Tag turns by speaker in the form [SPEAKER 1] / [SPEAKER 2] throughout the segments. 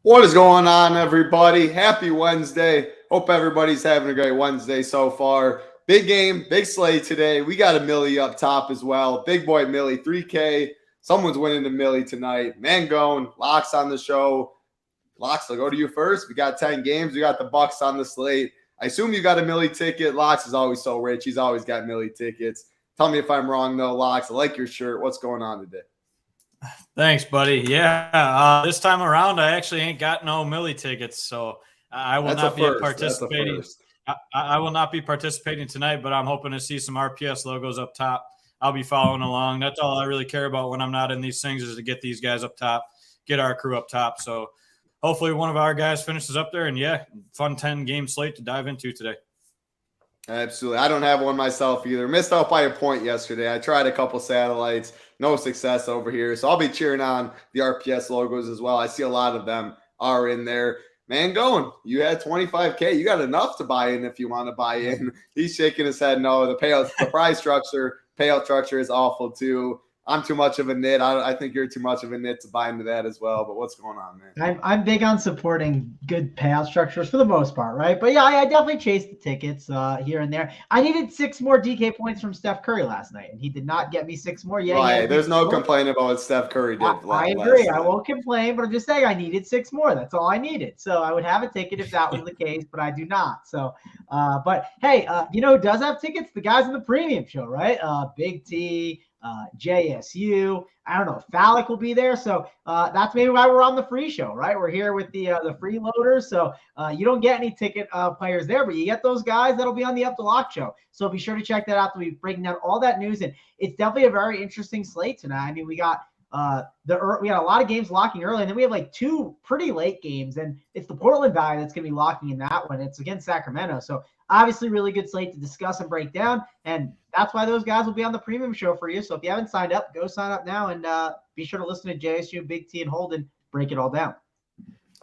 [SPEAKER 1] What is going on, everybody? Happy Wednesday. Hope everybody's having a great Wednesday so far. Big game, big slate today. We got a Millie up top as well. Big boy Millie, 3K. Someone's winning the Millie tonight. Mangone, Locks on the show. Locks, I'll go to you first. We got 10 games. We got the Bucks on the slate. I assume you got a Millie ticket. Locks is always so rich. He's always got Millie tickets. Tell me if I'm wrong, though, Locks. I like your shirt. What's going on today?
[SPEAKER 2] Thanks, buddy. Yeah, this time around, I actually ain't got no Millie tickets, so I will not be participating. I will not be participating tonight, but I'm hoping to see some RPS logos up top. I'll be following along. That's all I really care about when I'm not in these things is to get these guys up top, get our crew up top. So hopefully one of our guys finishes up there, and yeah, fun 10-game slate to dive into today.
[SPEAKER 1] Absolutely. I don't have one myself either. Missed out by a point yesterday. I tried a couple satellites. No success over here. So I'll be cheering on the RPS logos as well. I see a lot of them are in there. Mangone, you had 25K. You got enough to buy in if you want to buy in. He's shaking his head no. The prize structure, payout structure is awful too. I'm too much of a nit. I think you're too much of a nit to buy into that as well. But what's going on, man?
[SPEAKER 3] I'm big on supporting good payout structures for the most part, right? But yeah, I definitely chased the tickets here and there. I needed 6 more DK points from Steph Curry last night, and he did not get me 6 more. Yeah,
[SPEAKER 1] right. There's no complaint about what Steph Curry did.
[SPEAKER 3] I agree. I won't complain, but I'm just saying I needed 6 more. That's all I needed. So I would have a ticket if that was the case, but I do not. So, but hey, you know who does have tickets? The guys in the premium show, right? Big T. JSU. I don't know if Phallic will be there. So that's maybe why we're on the free show, right? We're here with the freeloaders. So you don't get any ticket players there, but you get those guys that'll be on the Up to Lock show. So be sure to check that out. We'll be breaking down all that news. And it's definitely a very interesting slate tonight. I mean, we got we had a lot of games locking early, and then we have like 2 pretty late games, and it's the Portland Valley that's going to be locking in that one. It's against Sacramento. So obviously really good slate to discuss and break down, and that's why those guys will be on the premium show for you. So if you haven't signed up, go sign up now, and be sure to listen to JSU, Big T, and Holden break it all down.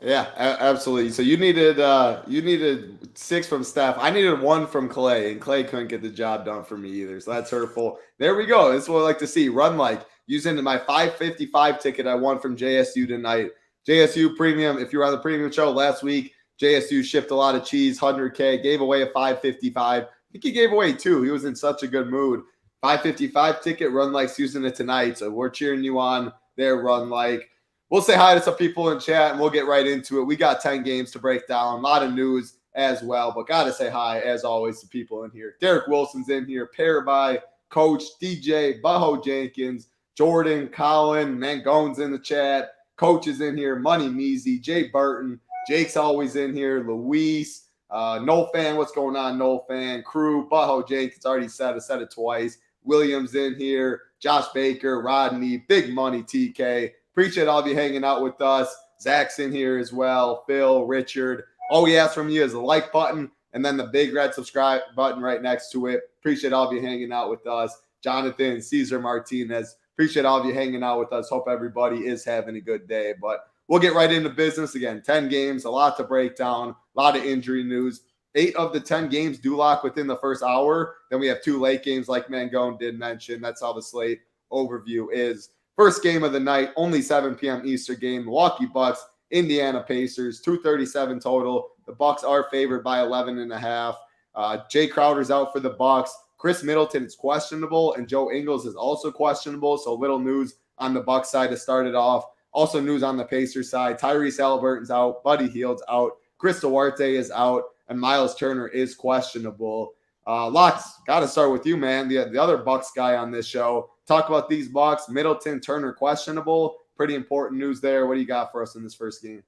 [SPEAKER 1] Yeah, absolutely. So you needed 6 from Steph. I needed 1 from Clay, and Clay couldn't get the job done for me either. So that's hurtful. There we go. This is what I like to see. Run like using my 555 ticket I won from JSU tonight. JSU premium. If you were on the premium show last week, JSU shipped a lot of cheese, 100K, gave away a 555. I think he gave away 2. He was in such a good mood. 555 ticket, run likes using it tonight. So we're cheering you on there, run like. We'll say hi to some people in chat, and we'll get right into it. We got 10 games to break down, a lot of news as well, but got to say hi, as always, to people in here. Derek Wilson's in here, paired by Coach, DJ, Baho Jenkins, Jordan, Colin, Mangone's in the chat. Coach is in here, Money Measy, Jay Burton, Jake's always in here, Luis, No Fan, what's going on, No Fan, Crew, Baho Jenkins, already said it twice. Williams in here, Josh Baker, Rodney, Big Money, TK. Appreciate all of you hanging out with us. Zach's in here as well. Phil, Richard. All we ask from you is a like button and then the big red subscribe button right next to it. Appreciate all of you hanging out with us. Jonathan, Cesar Martinez. Appreciate all of you hanging out with us. Hope everybody is having a good day. But we'll get right into business again. 10 games, a lot to break down, a lot of injury news. 8 of the 10 games do lock within the first hour. Then we have 2 late games like Mangone did mention. That's how the slate overview is. First game of the night, only 7 p.m. Eastern game. Milwaukee Bucks, Indiana Pacers, 237 total. The Bucks are favored by 11.5. Jay Crowder's out for the Bucks. Chris Middleton is questionable, and Joe Ingles is also questionable. So little news on the Bucks side to start it off. Also news on the Pacers side. Tyrese Halliburton's out. Buddy Hield's out. Chris Duarte is out, and Miles Turner is questionable. Locks, got to start with you, man. The other Bucks guy on this show. Talk about these Bucks. Middleton, Turner, questionable. Pretty important news there. What do you got for us in this first game?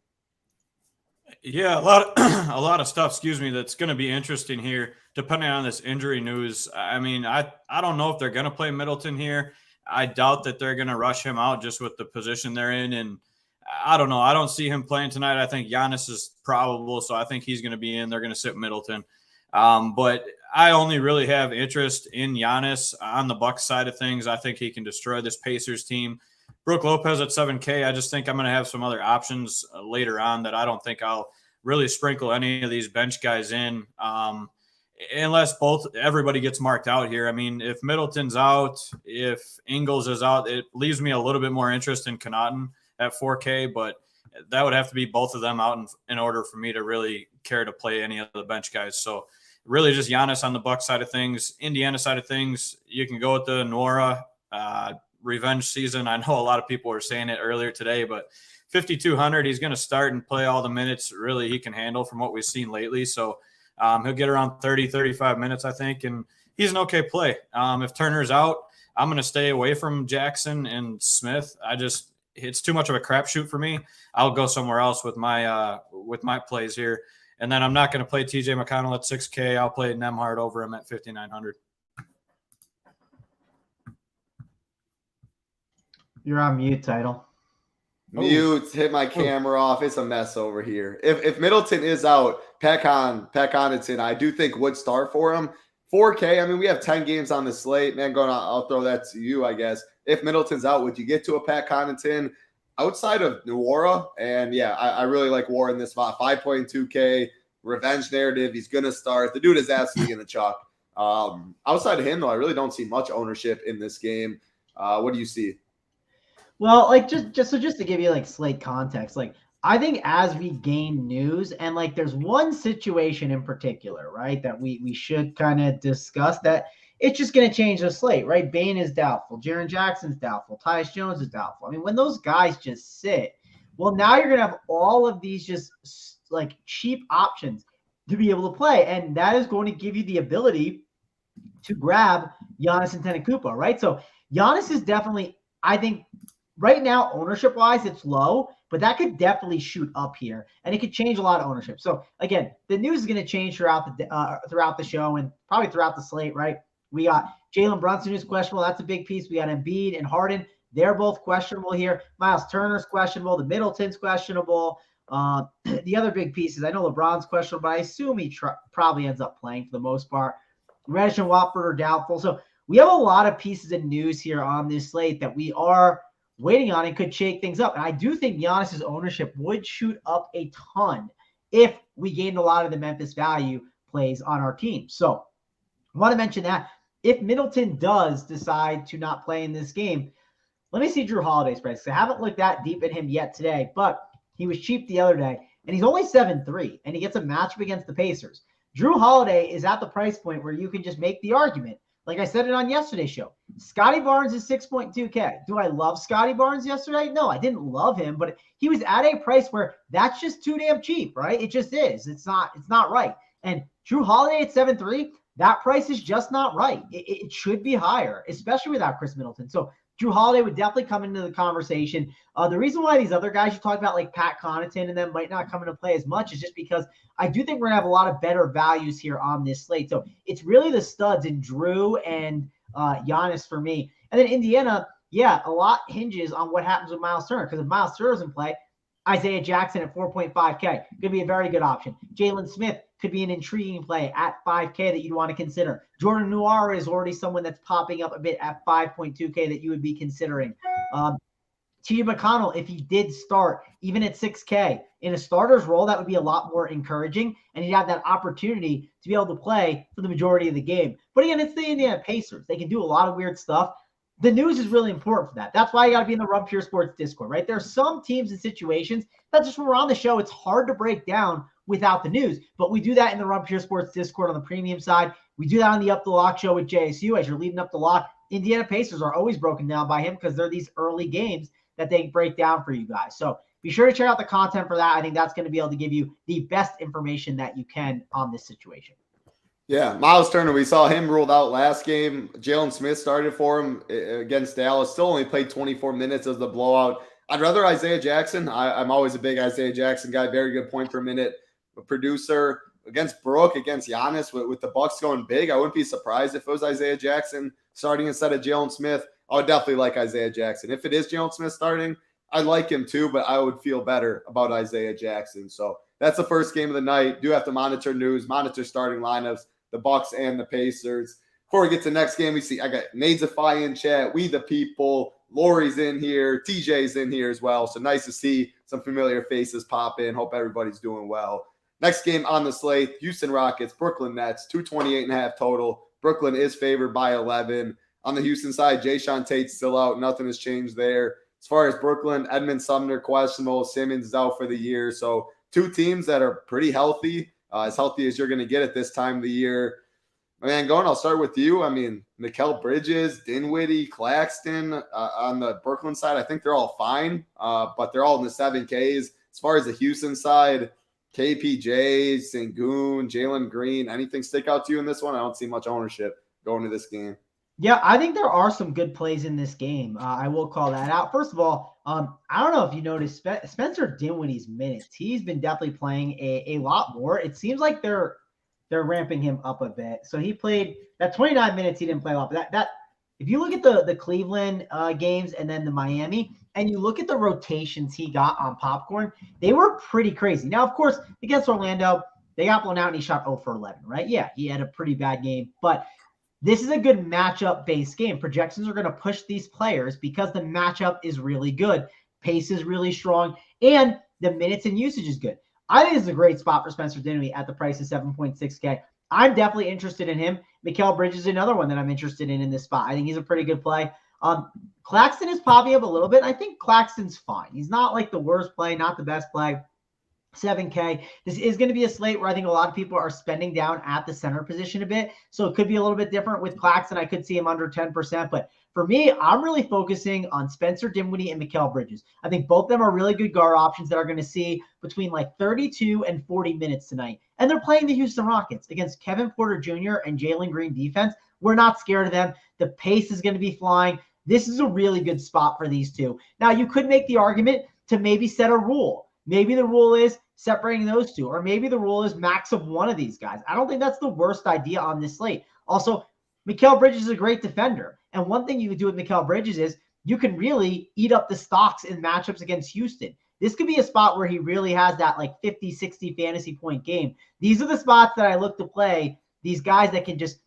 [SPEAKER 2] Yeah, a lot of stuff, that's going to be interesting here, depending on this injury news. I mean, I don't know if they're going to play Middleton here. I doubt that they're going to rush him out just with the position they're in. And I don't know. I don't see him playing tonight. I think Giannis is probable, so I think he's going to be in. They're going to sit Middleton. But I only really have interest in Giannis on the Bucks side of things. I think he can destroy this Pacers team. Brook Lopez at 7K. I just think I'm going to have some other options later on that I don't think I'll really sprinkle any of these bench guys in unless everybody gets marked out here. I mean, if Middleton's out, if Ingles is out, it leaves me a little bit more interest in Connaughton at 4K, but that would have to be both of them out in order for me to really care to play any of the bench guys. So really just Giannis on the Bucks side of things. Indiana side of things, you can go with the Nwora revenge season. I know a lot of people were saying it earlier today, but 5,200, he's going to start and play all the minutes really he can handle from what we've seen lately. So he'll get around 30, 35 minutes, I think, and he's an okay play. If Turner's out, I'm going to stay away from Jackson and Smith. It's too much of a crapshoot for me. I'll go somewhere else with my plays here. And then I'm not going to play TJ McConnell at 6K. I'll play Nembhard over him at 5,900.
[SPEAKER 3] You're on mute, Title.
[SPEAKER 1] Mute, hit my camera off. It's a mess over here. If Middleton is out, Pat Connaughton, I do think would start for him. 4K, I mean, we have 10 games on the slate. Mangone, I'll throw that to you, I guess. If Middleton's out, would you get to a Pat Connaughton outside of Nwora? And yeah, I really like Nwora in this spot. 5.2K, revenge narrative. He's going to start. The dude is absolutely going to chalk. Outside of him, though, I really don't see much ownership in this game. What do you see?
[SPEAKER 3] Well, like just to give you like slate context, like I think as we gain news and like there's one situation in particular, right, that we should kind of discuss that it's just going to change the slate, right? Bane is doubtful. Jaren Jackson's doubtful. Tyus Jones is doubtful. I mean, when those guys just sit, well, now you're going to have all of these just like cheap options to be able to play. And that is going to give you the ability to grab Giannis Antetokounmpo, right? So Giannis is definitely, I think, right now, ownership-wise, it's low, but that could definitely shoot up here, and it could change a lot of ownership. So, again, the news is going to change throughout the show and probably throughout the slate, right? We got Jalen Brunson, who's questionable. That's a big piece. We got Embiid and Harden. They're both questionable here. Miles Turner's questionable. The Middleton's questionable. The other big pieces, I know LeBron's questionable, but I assume he probably ends up playing for the most part. Reddish and Watford are doubtful. So we have a lot of pieces of news here on this slate that we are waiting on and could shake things up. And I do think Giannis's ownership would shoot up a ton if we gained a lot of the Memphis value plays on our team. So I want to mention that if Middleton does decide to not play in this game, let me see Drew Holiday's price. I haven't looked that deep at him yet today, but he was cheap the other day, and he's only 7-3, and he gets a matchup against the Pacers. Drew Holiday is at the price point where you can just make the argument. Like I said it on yesterday's show, Scotty Barnes is 6.2K. Do I love Scotty Barnes yesterday? No, I didn't love him, but he was at a price where that's just too damn cheap, right? It just is. It's not right. And Drew Holiday at 7.3, that price is just not right. It should be higher, especially without Chris Middleton. So Drew Holiday would definitely come into the conversation. The reason why these other guys you talked about, like Pat Connaughton and them, might not come into play as much is just because I do think we're going to have a lot of better values here on this slate. So it's really the studs in Drew and Giannis for me. And then Indiana, yeah, a lot hinges on what happens with Miles Turner, because if Miles Turner's in play, Isaiah Jackson at 4.5K could be a very good option. Jalen Smith could be an intriguing play at 5K that you'd want to consider. Jordan Nwora is already someone that's popping up a bit at 5.2K that you would be considering. TJ McConnell, if he did start, even at 6K, in a starter's role, that would be a lot more encouraging, and he'd have that opportunity to be able to play for the majority of the game. But again, it's the Indiana Pacers. They can do a lot of weird stuff. The news is really important for that. That's why you got to be in the Run Pure Sports Discord, right? There are some teams and situations that just when we're on the show, it's hard to break down without the news. But we do that in the Run Pure Sports Discord on the premium side. We do that on the Up the Lock show with JSU as you're leading up the lock. Indiana Pacers are always broken down by him because they're these early games that they break down for you guys. So be sure to check out the content for that. I think that's going to be able to give you the best information that you can on this situation.
[SPEAKER 1] Yeah, Miles Turner, we saw him ruled out last game. Jalen Smith started for him against Dallas. Still only played 24 minutes as the blowout. I'd rather Isaiah Jackson. I'm always a big Isaiah Jackson guy. Very good point per minute producer. Against Brook, against Giannis, with the Bucks going big, I wouldn't be surprised if it was Isaiah Jackson starting instead of Jalen Smith. I would definitely like Isaiah Jackson. If it is Jalen Smith starting, I like him too, but I would feel better about Isaiah Jackson. So that's the first game of the night. Do have to monitor news, monitor starting lineups, the Bucks and the Pacers. Before we get to the next game, we see I got Nadesify in chat, We the People, Lori's in here, TJ's in here as well. So nice to see some familiar faces pop in. Hope everybody's doing well. Next game on the slate, Houston Rockets, Brooklyn Nets, 228.5 total. Brooklyn is favored by 11. On the Houston side, Jayshawn Tate's still out. Nothing has changed there. As far as Brooklyn, Edmund Sumner questionable, Simmons is out for the year. So two teams that are pretty healthy as you're going to get at this time of the year. Mangone, I'll start with you. I mean, Mikal Bridges, Dinwiddie, Claxton on the Brooklyn side, I think they're all fine, but they're all in the 7Ks. As far as the Houston side, KPJ, Sengun, Jalen Green, anything stick out to you in this one? I don't see much ownership going to this game.
[SPEAKER 3] Yeah, I think there are some good plays in this game. I will call that out. First of all, I don't know if you noticed Spencer Dinwiddie's minutes. He's been definitely playing a lot more. It seems like they're ramping him up a bit. So he played that 29 minutes. He didn't play a lot. But that if you look at the Cleveland games and then the Miami, and you look at the rotations he got on popcorn, they were pretty crazy. Now, of course, against Orlando, they got blown out and he shot 0 for 11, right? Yeah, he had a pretty bad game. But this is a good matchup-based game. Projections are going to push these players because the matchup is really good. Pace is really strong, and the minutes and usage is good. I think this is a great spot for Spencer Dinwiddie at the price of 7.6K. I'm definitely interested in him. Mikal Bridges is another one that I'm interested in this spot. I think he's a pretty good play. Claxton is popping up a little bit. I think Claxton's fine. He's not like the worst play, not the best play. 7K. This is going to be a slate where I think a lot of people are spending down at the center position a bit. So it could be a little bit different with Claxton. I could see him under 10%. But for me, I'm really focusing on Spencer Dinwiddie and Mikal Bridges. I think both of them are really good guard options that are going to see between like 32 and 40 minutes tonight. And they're playing the Houston Rockets against Kevin Porter Jr. and Jalen Green defense. We're not scared of them. The pace is going to be flying. This is a really good spot for these two. Now, you could make the argument to maybe set a rule. Maybe the rule is separating those two, or maybe the rule is max of one of these guys. I don't think that's the worst idea on this slate. Also, Mikal Bridges is a great defender. And one thing you can do with Mikal Bridges is you can really eat up the stocks in matchups against Houston. This could be a spot where he really has that like 50, 60 fantasy point game. These are the spots that I look to play, these guys that can just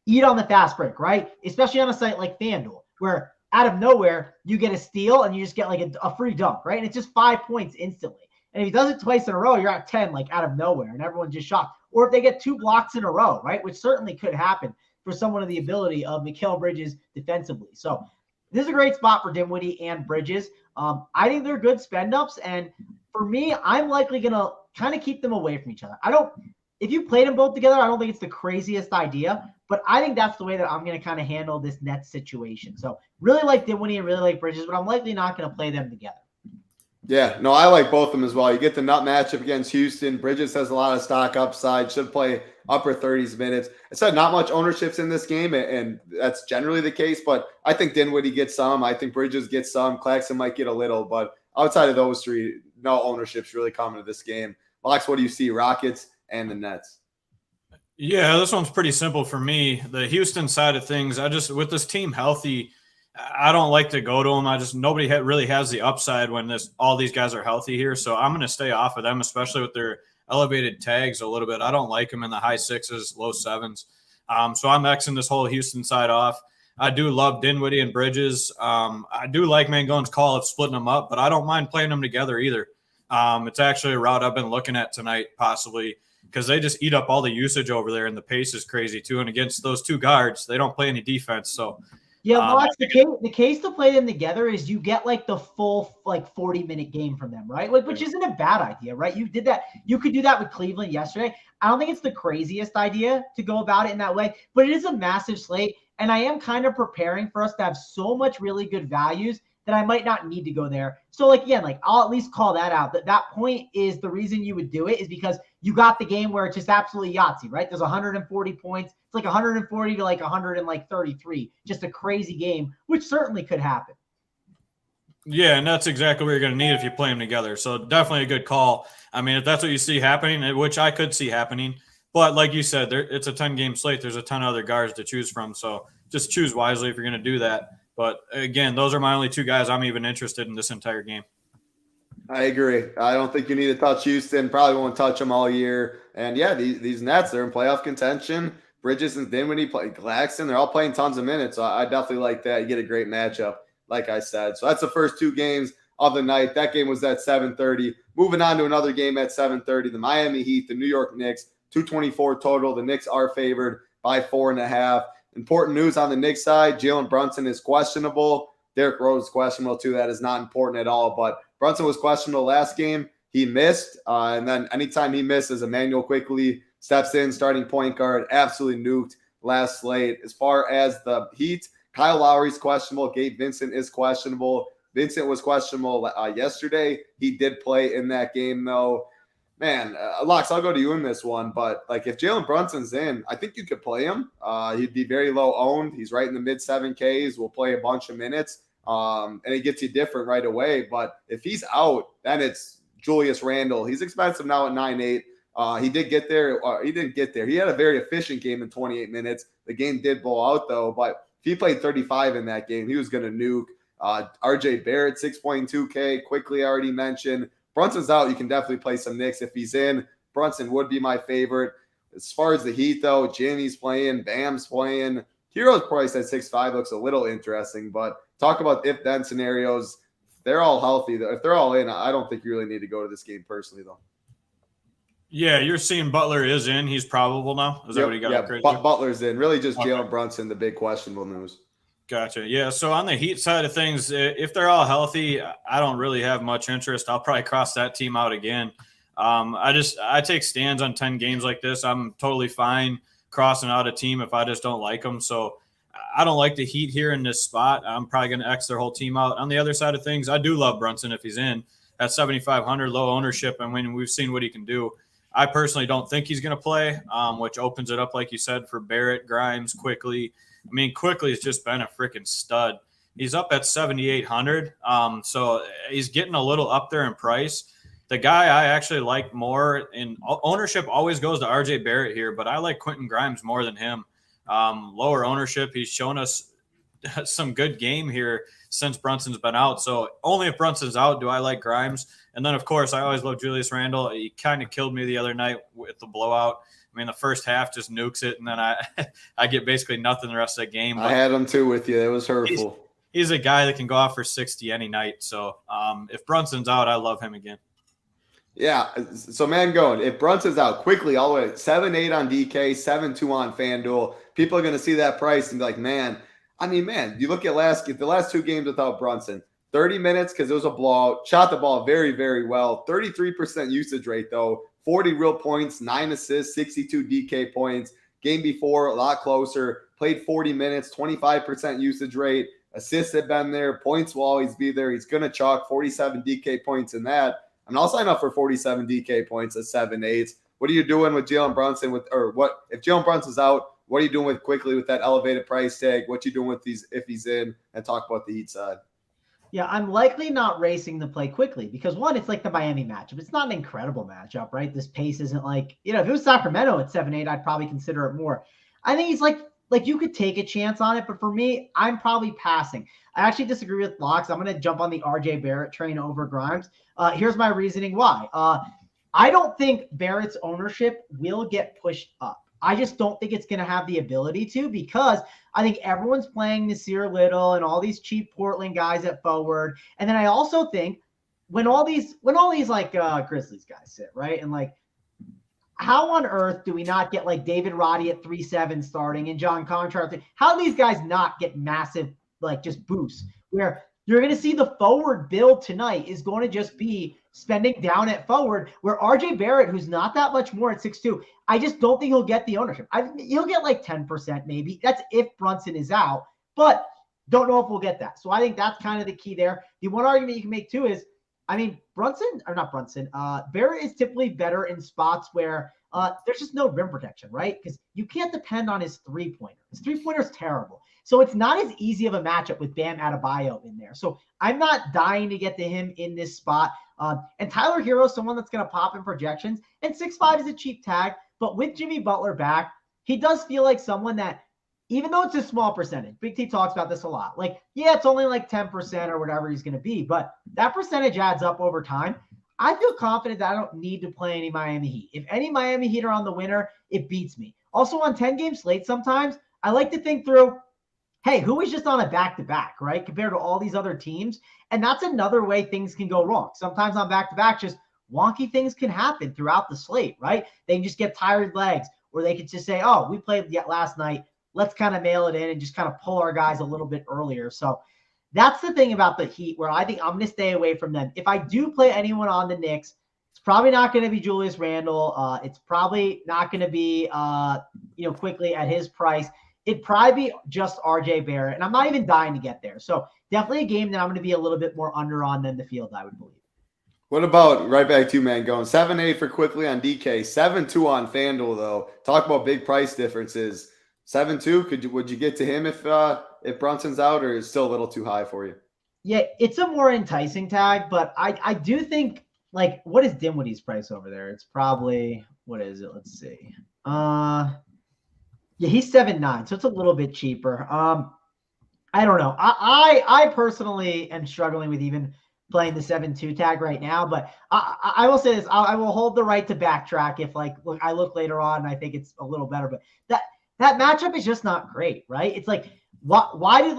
[SPEAKER 3] eat on the fast break, right? Especially on a site like FanDuel, where out of nowhere, you get a steal and you just get like a free dunk, right? And it's just 5 points instantly. And if he does it twice in a row, you're at 10, like out of nowhere, and everyone's just shocked. Or if they get 2 blocks in a row, right, which certainly could happen for someone of the ability of Mikal Bridges defensively. So this is a great spot for Dinwiddie and Bridges. I think they're good spend-ups, and for me, I'm likely going to kind of keep them away from each other. If you played them both together, I don't think it's the craziest idea, but I think that's the way that I'm going to kind of handle this Nets situation. So really like Dinwiddie and really like Bridges, but I'm likely not going to play them together.
[SPEAKER 1] Yeah, no, I like both of them as well. You get the nut matchup against Houston. Bridges has a lot of stock upside, should play upper 30s minutes. I said not much ownerships in this game, and that's generally the case, but I think Dinwiddie gets some. I think Bridges gets some. Claxton might get a little, but outside of those three, no ownerships really coming to this game. Locks, what do you see? Rockets and the Nets.
[SPEAKER 2] Yeah, this one's pretty simple for me. The Houston side of things, with this team healthy, I don't like to go to them. Nobody really has the upside when all these guys are healthy here. So I'm going to stay off of them, especially with their elevated tags a little bit. I don't like them in the high 6s, low 7s. So I'm Xing this whole Houston side off. I do love Dinwiddie and Bridges. I do like Mangone's call of splitting them up, but I don't mind playing them together either. It's actually a route I've been looking at tonight, possibly, because they just eat up all the usage over there, and the pace is crazy too. And against those two guards, they don't play any defense. So
[SPEAKER 3] yeah, Max, the case to play them together is you get like the full like 40-minute game from them, right? Like, which isn't a bad idea, right? You did that. You could do that with Cleveland yesterday. I don't think it's the craziest idea to go about it in that way, but it is a massive slate. And I am kind of preparing for us to have so much really good values that I might not need to go there. So like, again, like I'll at least call that out. That point is the reason you would do it is because you got the game where it's just absolutely Yahtzee, right? There's 140 points. It's like 140 to like 133. Just a crazy game, which certainly could happen.
[SPEAKER 2] Yeah, and that's exactly what you're going to need if you play them together. So definitely a good call. I mean, if that's what you see happening, which I could see happening, but like you said, it's a 10-game slate. There's a ton of other guards to choose from. So just choose wisely if you're going to do that. But again, those are my only two guys I'm even interested in this entire game.
[SPEAKER 1] I agree. I don't think you need to touch Houston. Probably won't touch them all year. And yeah, these Nets, they're in playoff contention. Bridges and Dinwiddie play Claxton. They're all playing tons of minutes. So I definitely like that. You get a great matchup, like I said. So that's the first two games of the night. That game was at 7:30. Moving on to another game at 7:30. The Miami Heat, the New York Knicks, 224 total. The Knicks are favored by 4.5. Important news on the Knicks side, Jalen Brunson is questionable. Derrick Rose is questionable too. That is not important at all. But Brunson was questionable last game. He missed. And then anytime he misses, Emmanuel quickly steps in, starting point guard, absolutely nuked last slate. As far as the Heat, Kyle Lowry's questionable. Gabe Vincent is questionable. Vincent was questionable yesterday. He did play in that game, though. Man, Lux, I'll go to you in this one. But like, if Jalen Brunson's in, I think you could play him. He'd be very low owned. He's right in the mid 7Ks. Will play a bunch of minutes, and it gets you different right away. But if he's out, then it's Julius Randle. He's expensive now at 9.8. He did get there. He didn't get there. He had a very efficient game in 28 minutes. The game did blow out though. But if he played 35 in that game, he was going to nuke. RJ Barrett 6.2K. Quickly already mentioned. Brunson's out. You can definitely play some Knicks. If he's in, Brunson would be my favorite. As far as the Heat, though, Jimmy's playing, Bam's playing. Hero's price at 6.5 looks a little interesting, but talk about if-then scenarios. They're all healthy. If they're all in, I don't think you really need to go to this game personally, though.
[SPEAKER 2] Yeah, you're seeing Butler is in. He's probable now. Is that what you got?
[SPEAKER 1] Yeah, Butler's in. Really just Jalen Brunson, the big questionable news.
[SPEAKER 2] Gotcha. Yeah. So on the Heat side of things, if they're all healthy, I don't really have much interest. I'll probably cross that team out again. I take stands on 10 games like this. I'm totally fine crossing out a team if I just don't like them. So I don't like the Heat here in this spot. I'm probably going to X their whole team out. On the other side of things, I do love Brunson if he's in at 7,500, low ownership. And when we've seen what he can do, I personally don't think he's going to play, which opens it up, like you said, for Barrett, Grimes, Quickly. I mean, Quickly has just been a freaking stud. He's up at 7,800. So he's getting a little up there in price. The guy I actually like more in ownership always goes to RJ Barrett here, but I like Quentin Grimes more than him. Lower ownership. He's shown us some good game here since Brunson's been out. So only if Brunson's out do I like Grimes. And then, of course, I always love Julius Randle. He kind of killed me the other night with the blowout. I mean, the first half just nukes it, and then I get basically nothing the rest of the game. But
[SPEAKER 1] I had him too with you. It was hurtful.
[SPEAKER 2] He's a guy that can go off for 60 any night. So if Brunson's out, I love him again.
[SPEAKER 1] Yeah. So, Mangone, if Brunson's out quickly, all the way 7.8 on DK, 7.2 on FanDuel, people are going to see that price and be like, man, you look at the last two games without Brunson, 30 minutes because it was a blowout, shot the ball very, very well, 33% usage rate though, 40 real points, 9 assists, 62 DK points. Game before, a lot closer, played 40 minutes, 25% usage rate, assists have been there, points will always be there. He's going to chalk 47 DK points in that. And I'll sign up for 47 DK points at 7.8. What are you doing with Jalen Brunson if Jalen Brunson's out? What are you doing with Quickly with that elevated price tag? What you doing with these if he's in? And talk about the Heat side.
[SPEAKER 3] Yeah, I'm likely not racing to play Quickly because one, it's like the Miami matchup. It's not an incredible matchup, right? This pace isn't like, if it was Sacramento at 7.8, I'd probably consider it more. I think he's like you could take a chance on it, but for me, I'm probably passing. I actually disagree with Locks. I'm going to jump on the RJ Barrett train over Grimes. Here's my reasoning why. I don't think Barrett's ownership will get pushed up. I just don't think it's going to have the ability to because I think everyone's playing Nasir Little and all these cheap Portland guys at forward. And then I also think when all these like Grizzlies guys sit, right? And like, how on earth do we not get like David Roddy at 3.7 starting and John Contract? How do these guys not get massive, like just boosts where you're going to see the forward build tonight is going to just be spending down at forward where RJ Barrett, who's not that much more at 6.2, I just don't think he'll get the ownership. He'll get like 10% maybe. That's if Brunson is out, but don't know if we'll get that. So I think that's kind of the key there. The one argument you can make too is, Barrett is typically better in spots where there's just no rim protection, right? Because you can't depend on his three-pointer. His three-pointer is terrible. So it's not as easy of a matchup with Bam Adebayo in there. So I'm not dying to get to him in this spot. And Tyler Hero is someone that's going to pop in projections. And 6.5 is a cheap tag. But with Jimmy Butler back, he does feel like someone that, even though it's a small percentage, Big T talks about this a lot. Like, yeah, it's only like 10% or whatever he's going to be. But that percentage adds up over time. I feel confident that I don't need to play any Miami Heat. If any Miami Heat are on the winner, it beats me. Also on 10-game slate sometimes, I like to think through, hey, who is just on a back-to-back, right, compared to all these other teams? And that's another way things can go wrong. Sometimes on back-to-back, just wonky things can happen throughout the slate, right? They can just get tired legs, or they could just say, oh, we played yet last night. Let's kind of mail it in and just kind of pull our guys a little bit earlier. So That's the thing about the Heat where I think I'm going to stay away from them. If I do play anyone on the Knicks, it's probably not going to be Julius Randle. It's probably not going to be, quickly at his price. It'd probably be just RJ Barrett. And I'm not even dying to get there. So definitely a game that I'm going to be a little bit more under on than the field, I would believe.
[SPEAKER 1] What about right back to you, man? Going 7-8 for quickly on DK, 7-2 on FanDuel though. Talk about big price differences. 7-2. Would you get to him if Brunson's out, or is it still a little too high for you?
[SPEAKER 3] Yeah, it's a more enticing tag, but I do think, like, what is Dinwiddie's price over there? It's probably, what is it? Let's see. Yeah, he's 7.9, so it's a little bit cheaper. I don't know. I personally am struggling with even playing the 7-2 tag right now, but I will say this: I will hold the right to backtrack if, I look later on and I think it's a little better. But that matchup is just not great, right? It's like, why did,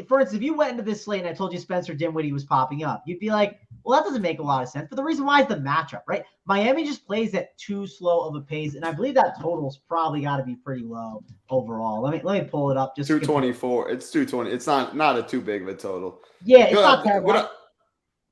[SPEAKER 3] for instance, if you went into this slate and I told you Spencer Dinwiddie was popping up, you'd be like, well, that doesn't make a lot of sense. But the reason why is the matchup, right? Miami just plays at too slow of a pace, and I believe that total's probably got to be pretty low overall. Let me pull it up. Just
[SPEAKER 1] 224. It's 220. It's not a too big of a total.
[SPEAKER 3] Yeah, it's not terrible.
[SPEAKER 1] What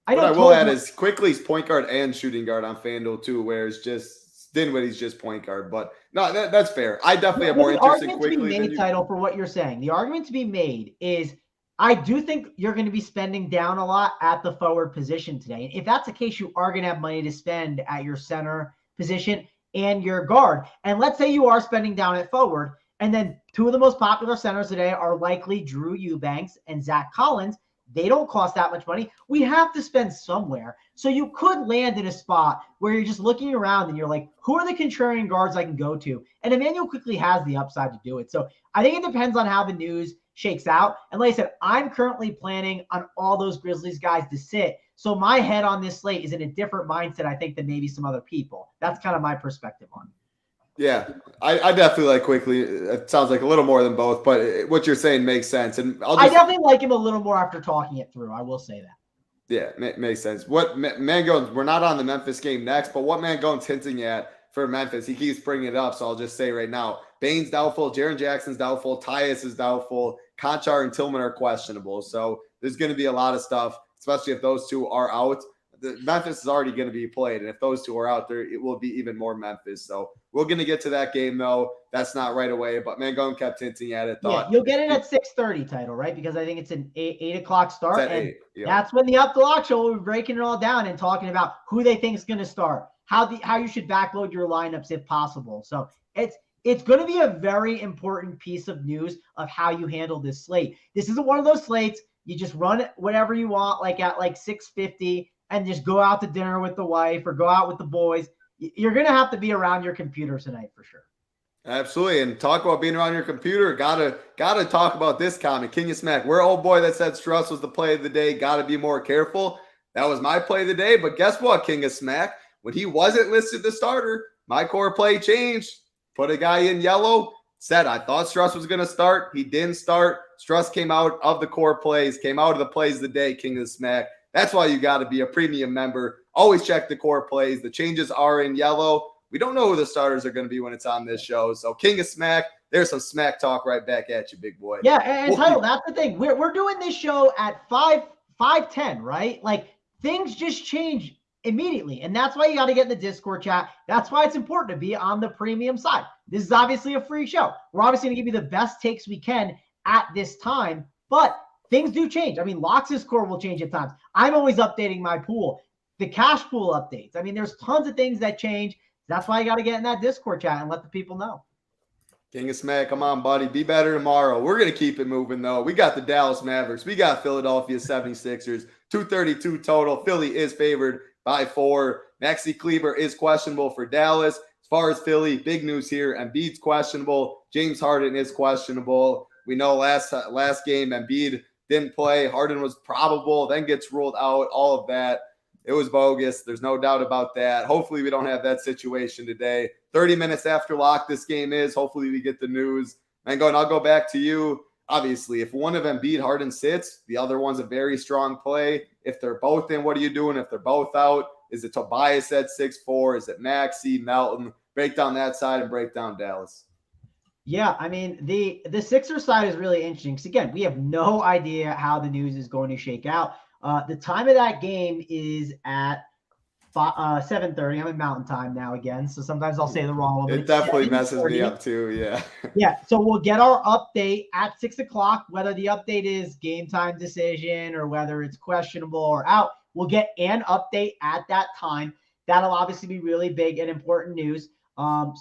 [SPEAKER 1] I will add is Quickly's point guard and shooting guard on FanDuel too, where it's just Dinwiddie's just point guard. But no, that's fair. I definitely have more interest in Quickly. The argument to be made,
[SPEAKER 3] title, for what you're saying. The argument to be made is, I do think you're going to be spending down a lot at the forward position today. And if that's the case, you are going to have money to spend at your center position and your guard. And let's say you are spending down at forward, and then two of the most popular centers today are likely Drew Eubanks and Zach Collins. They don't cost that much money. We have to spend somewhere. So you could land in a spot where you're just looking around and you're like, who are the contrarian guards I can go to? And Emmanuel quickly has the upside to do it. So I think it depends on how the news shakes out. And like I said, I'm currently planning on all those Grizzlies guys to sit. So my head on this slate is in a different mindset, I think, than maybe some other people. That's kind of my perspective on it.
[SPEAKER 1] Yeah, I definitely like Quickly. It sounds like a little more than both, but what you're saying makes sense. And I
[SPEAKER 3] definitely like him a little more after talking it through. I will say that.
[SPEAKER 1] Yeah, makes sense. What Mangone, we're not on the Memphis game next, but what Mangone's hinting at for Memphis, he keeps bringing it up, so I'll just say right now, Bane's doubtful, Jaren Jackson's doubtful, Tyus is doubtful, Conchar and Tillman are questionable. So there's going to be a lot of stuff, especially if those two are out. Memphis is already going to be played, and if those two are out there, it will be even more Memphis. So we're going to get to that game, though. That's not right away, but Mangone kept hinting at it.
[SPEAKER 3] Yeah, you'll get it at 6:30 title, right? Because I think it's an 8 o'clock start, and
[SPEAKER 1] 8, yeah.
[SPEAKER 3] That's when the Up the Lock show will be breaking it all down and talking about who they think is going to start, how you should backload your lineups if possible. So it's going to be a very important piece of news of how you handle this slate. This isn't one of those slates you just run whatever you want, at 6:50. And just go out to dinner with the wife or go out with the boys. You're going to have to be around your computer tonight for sure.
[SPEAKER 1] Absolutely. And talk about being around your computer. Gotta talk about this comment. King of Smack. We're old boy that said Struss was the play of the day. Gotta be more careful. That was my play of the day. But guess what, King of Smack? When he wasn't listed the starter, my core play changed. Put a guy in yellow. Said I thought Struss was going to start. He didn't start. Struss came out of the core plays, came out of the plays of the day, King of the Smack. That's why you got to be a premium member. Always check the core plays. The changes are in yellow. We don't know who the starters are going to be when it's on this show. So King of Smack, there's some smack talk right back at you, big boy.
[SPEAKER 3] Yeah, and Title, that's the thing. We're doing this show at 5:10, right? Things just change immediately. And that's why you got to get in the Discord chat. That's why it's important to be on the premium side. This is obviously a free show. We're obviously going to give you the best takes we can at this time, but things do change. I mean, Lox's core will change at times. I'm always updating my pool. The cash pool updates. I mean, there's tons of things that change. That's why you got to get in that Discord chat and let the people know.
[SPEAKER 1] King of Smack, come on, buddy. Be better tomorrow. We're going to keep it moving, though. We got the Dallas Mavericks. We got Philadelphia 76ers. 232 total. Philly is favored by 4. Maxi Kleber is questionable for Dallas. As far as Philly, big news here. Embiid's questionable. James Harden is questionable. We know last game Embiid didn't play. Harden was probable, then gets ruled out. All of that. It was bogus. There's no doubt about that. Hopefully we don't have that situation today. 30 minutes after lock this game is. Hopefully we get the news. And I'll go back to you. Obviously, if one of Embiid, Harden sits, the other one's a very strong play. If they're both in, what are you doing? If they're both out, is it Tobias at 6'4"? Is it Maxey, Melton? Break down that side and break down Dallas.
[SPEAKER 3] Yeah, I mean, the Sixers side is really interesting because, again, we have no idea how the news is going to shake out. The time of that game is at 7:30. I'm in Mountain Time now again, so sometimes I'll say the wrong one.
[SPEAKER 1] It definitely messes me up too. Yeah.
[SPEAKER 3] Yeah. So we'll get our update at 6:00. Whether the update is game time decision or whether it's questionable or out, we'll get an update at that time. That'll obviously be really big and important news.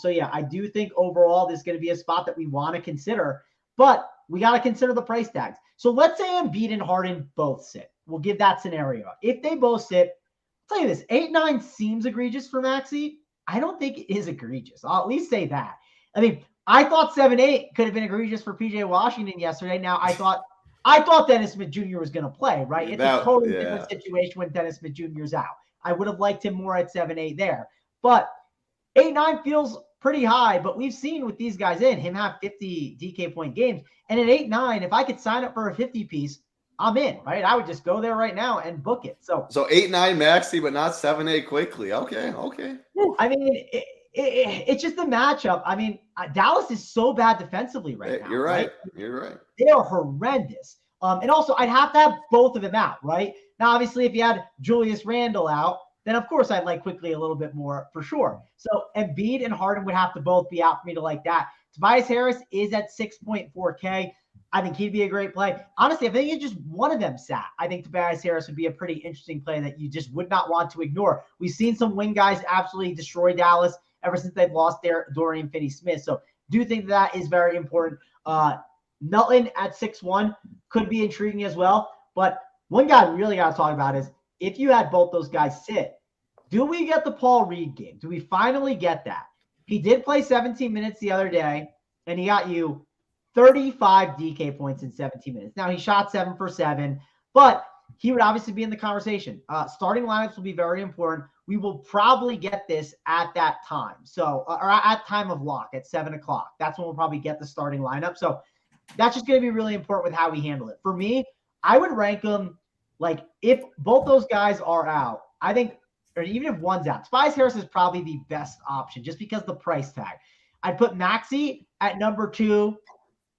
[SPEAKER 3] So yeah, I do think overall this is going to be a spot that we want to consider, but we got to consider the price tags. So let's say Embiid and Harden both sit. We'll give that scenario. If they both sit, I'll tell you this, 8-9 seems egregious for Maxey. I don't think it is egregious. I'll at least say that. I mean, I thought 7-8 could have been egregious for PJ Washington yesterday. Now I thought Dennis Smith Jr. was going to play, right? It's a totally different situation when Dennis Smith Jr. is out. I would have liked him more at 7-8 there, but 8-9 feels pretty high, but we've seen with these guys him have 50 DK point games. And at 8-9, if I could sign up for a 50 piece, I'm in, right? I would just go there right now and book it. So
[SPEAKER 1] 8-9 Maxey, but not 7-8 quickly. Okay.
[SPEAKER 3] I mean, it's just the matchup. I mean, Dallas is so bad defensively right now.
[SPEAKER 1] You're right. You're right.
[SPEAKER 3] They are horrendous. And also, I'd have to have both of them out, right? Now, obviously, if you had Julius Randle out, then of course I'd like quickly a little bit more for sure. So Embiid and Harden would have to both be out for me to like that. Tobias Harris is at 6.4K. I think he'd be a great play. Honestly, I think it's just one of them sat. I think Tobias Harris would be a pretty interesting play that you just would not want to ignore. We've seen some wing guys absolutely destroy Dallas ever since they've lost their Dorian Finney-Smith. So do think that is very important. Melton at 6-1 could be intriguing as well. But one guy we really got to talk about is if you had both those guys sit, do we get the Paul Reed game? Do we finally get that? He did play 17 minutes the other day, and he got you 35 DK points in 17 minutes. Now, he shot 7 for 7, but he would obviously be in the conversation. Starting lineups will be very important. We will probably get this at that time. So, or at time of lock at 7 o'clock. That's when we'll probably get the starting lineup. So that's just going to be really important with how we handle it. For me, I would rank them like if both those guys are out, I think, or even if one's out, Tobias Harris is probably the best option just because of the price tag. I'd put Maxey at number 2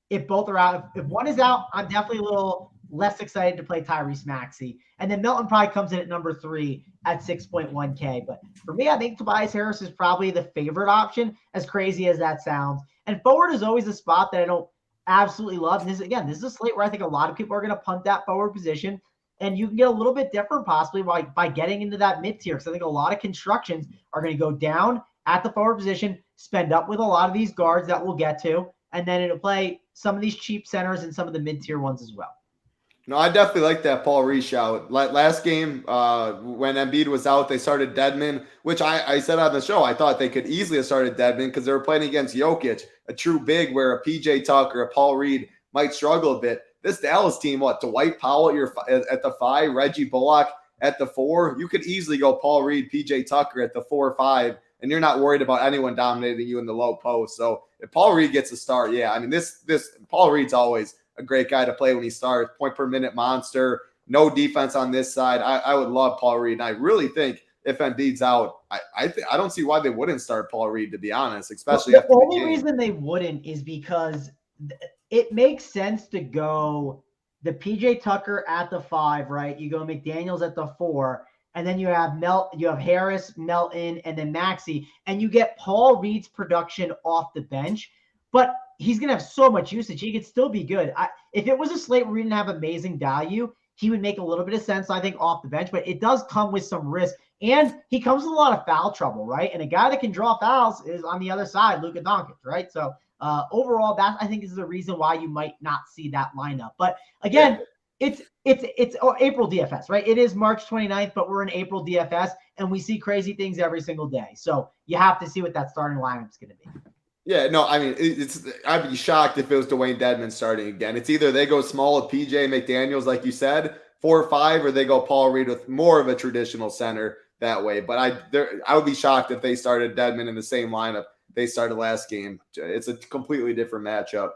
[SPEAKER 3] if both are out. If one is out, I'm definitely a little less excited to play Tyrese Maxey. And then Melton probably comes in at number 3 at 6.1K. But for me, I think Tobias Harris is probably the favorite option, as crazy as that sounds. And forward is always a spot that I don't absolutely love. And this is a slate where I think a lot of people are going to punt that forward position. And you can get a little bit different possibly by getting into that mid-tier. Because I think a lot of constructions are going to go down at the forward position, spend up with a lot of these guards that we'll get to, and then it'll play some of these cheap centers and some of the mid-tier ones as well.
[SPEAKER 1] No, I definitely like that Paul Reed shout. Last game, when Embiid was out, they started Dedmon, which I said on the show, I thought they could easily have started Dedmon because they were playing against Jokic, a true big where a PJ Tucker, a Paul Reed might struggle a bit. This Dallas team, Dwight Powell at the 5, Reggie Bullock at the 4. You could easily go Paul Reed, PJ Tucker at the 4 or 5, and you're not worried about anyone dominating you in the low post. So if Paul Reed gets a start, yeah, I mean, this Paul Reed's always a great guy to play when he starts. Point per minute monster, no defense on this side. I would love Paul Reed, and I really think if Embiid's out, I don't see why they wouldn't start Paul Reed, to be honest, especially after
[SPEAKER 3] the only reason they wouldn't is because it makes sense to go the PJ Tucker at the 5, right? You go McDaniels at the 4, and then you have Harris, Melton, and then Maxey, and you get Paul Reed's production off the bench. But he's going to have so much usage. He could still be good. If it was a slate where he didn't have amazing value, he would make a little bit of sense, I think, off the bench. But it does come with some risk. And he comes with a lot of foul trouble, right? And a guy that can draw fouls is on the other side, Luka Doncic, right? So overall, that I think is the reason why you might not see that lineup. But again, it's April DFS, right? It is March 29th, but we're in April DFS, and we see crazy things every single day. So you have to see what that starting lineup is going to be.
[SPEAKER 1] Yeah, no, I mean, I'd be shocked if it was Dwayne Dedmon starting again. It's either they go small with PJ McDaniels, like you said, 4 or 5, or they go Paul Reed with more of a traditional center that way. But I would be shocked if they started Dedmon in the same lineup they started last game. It's a completely different matchup.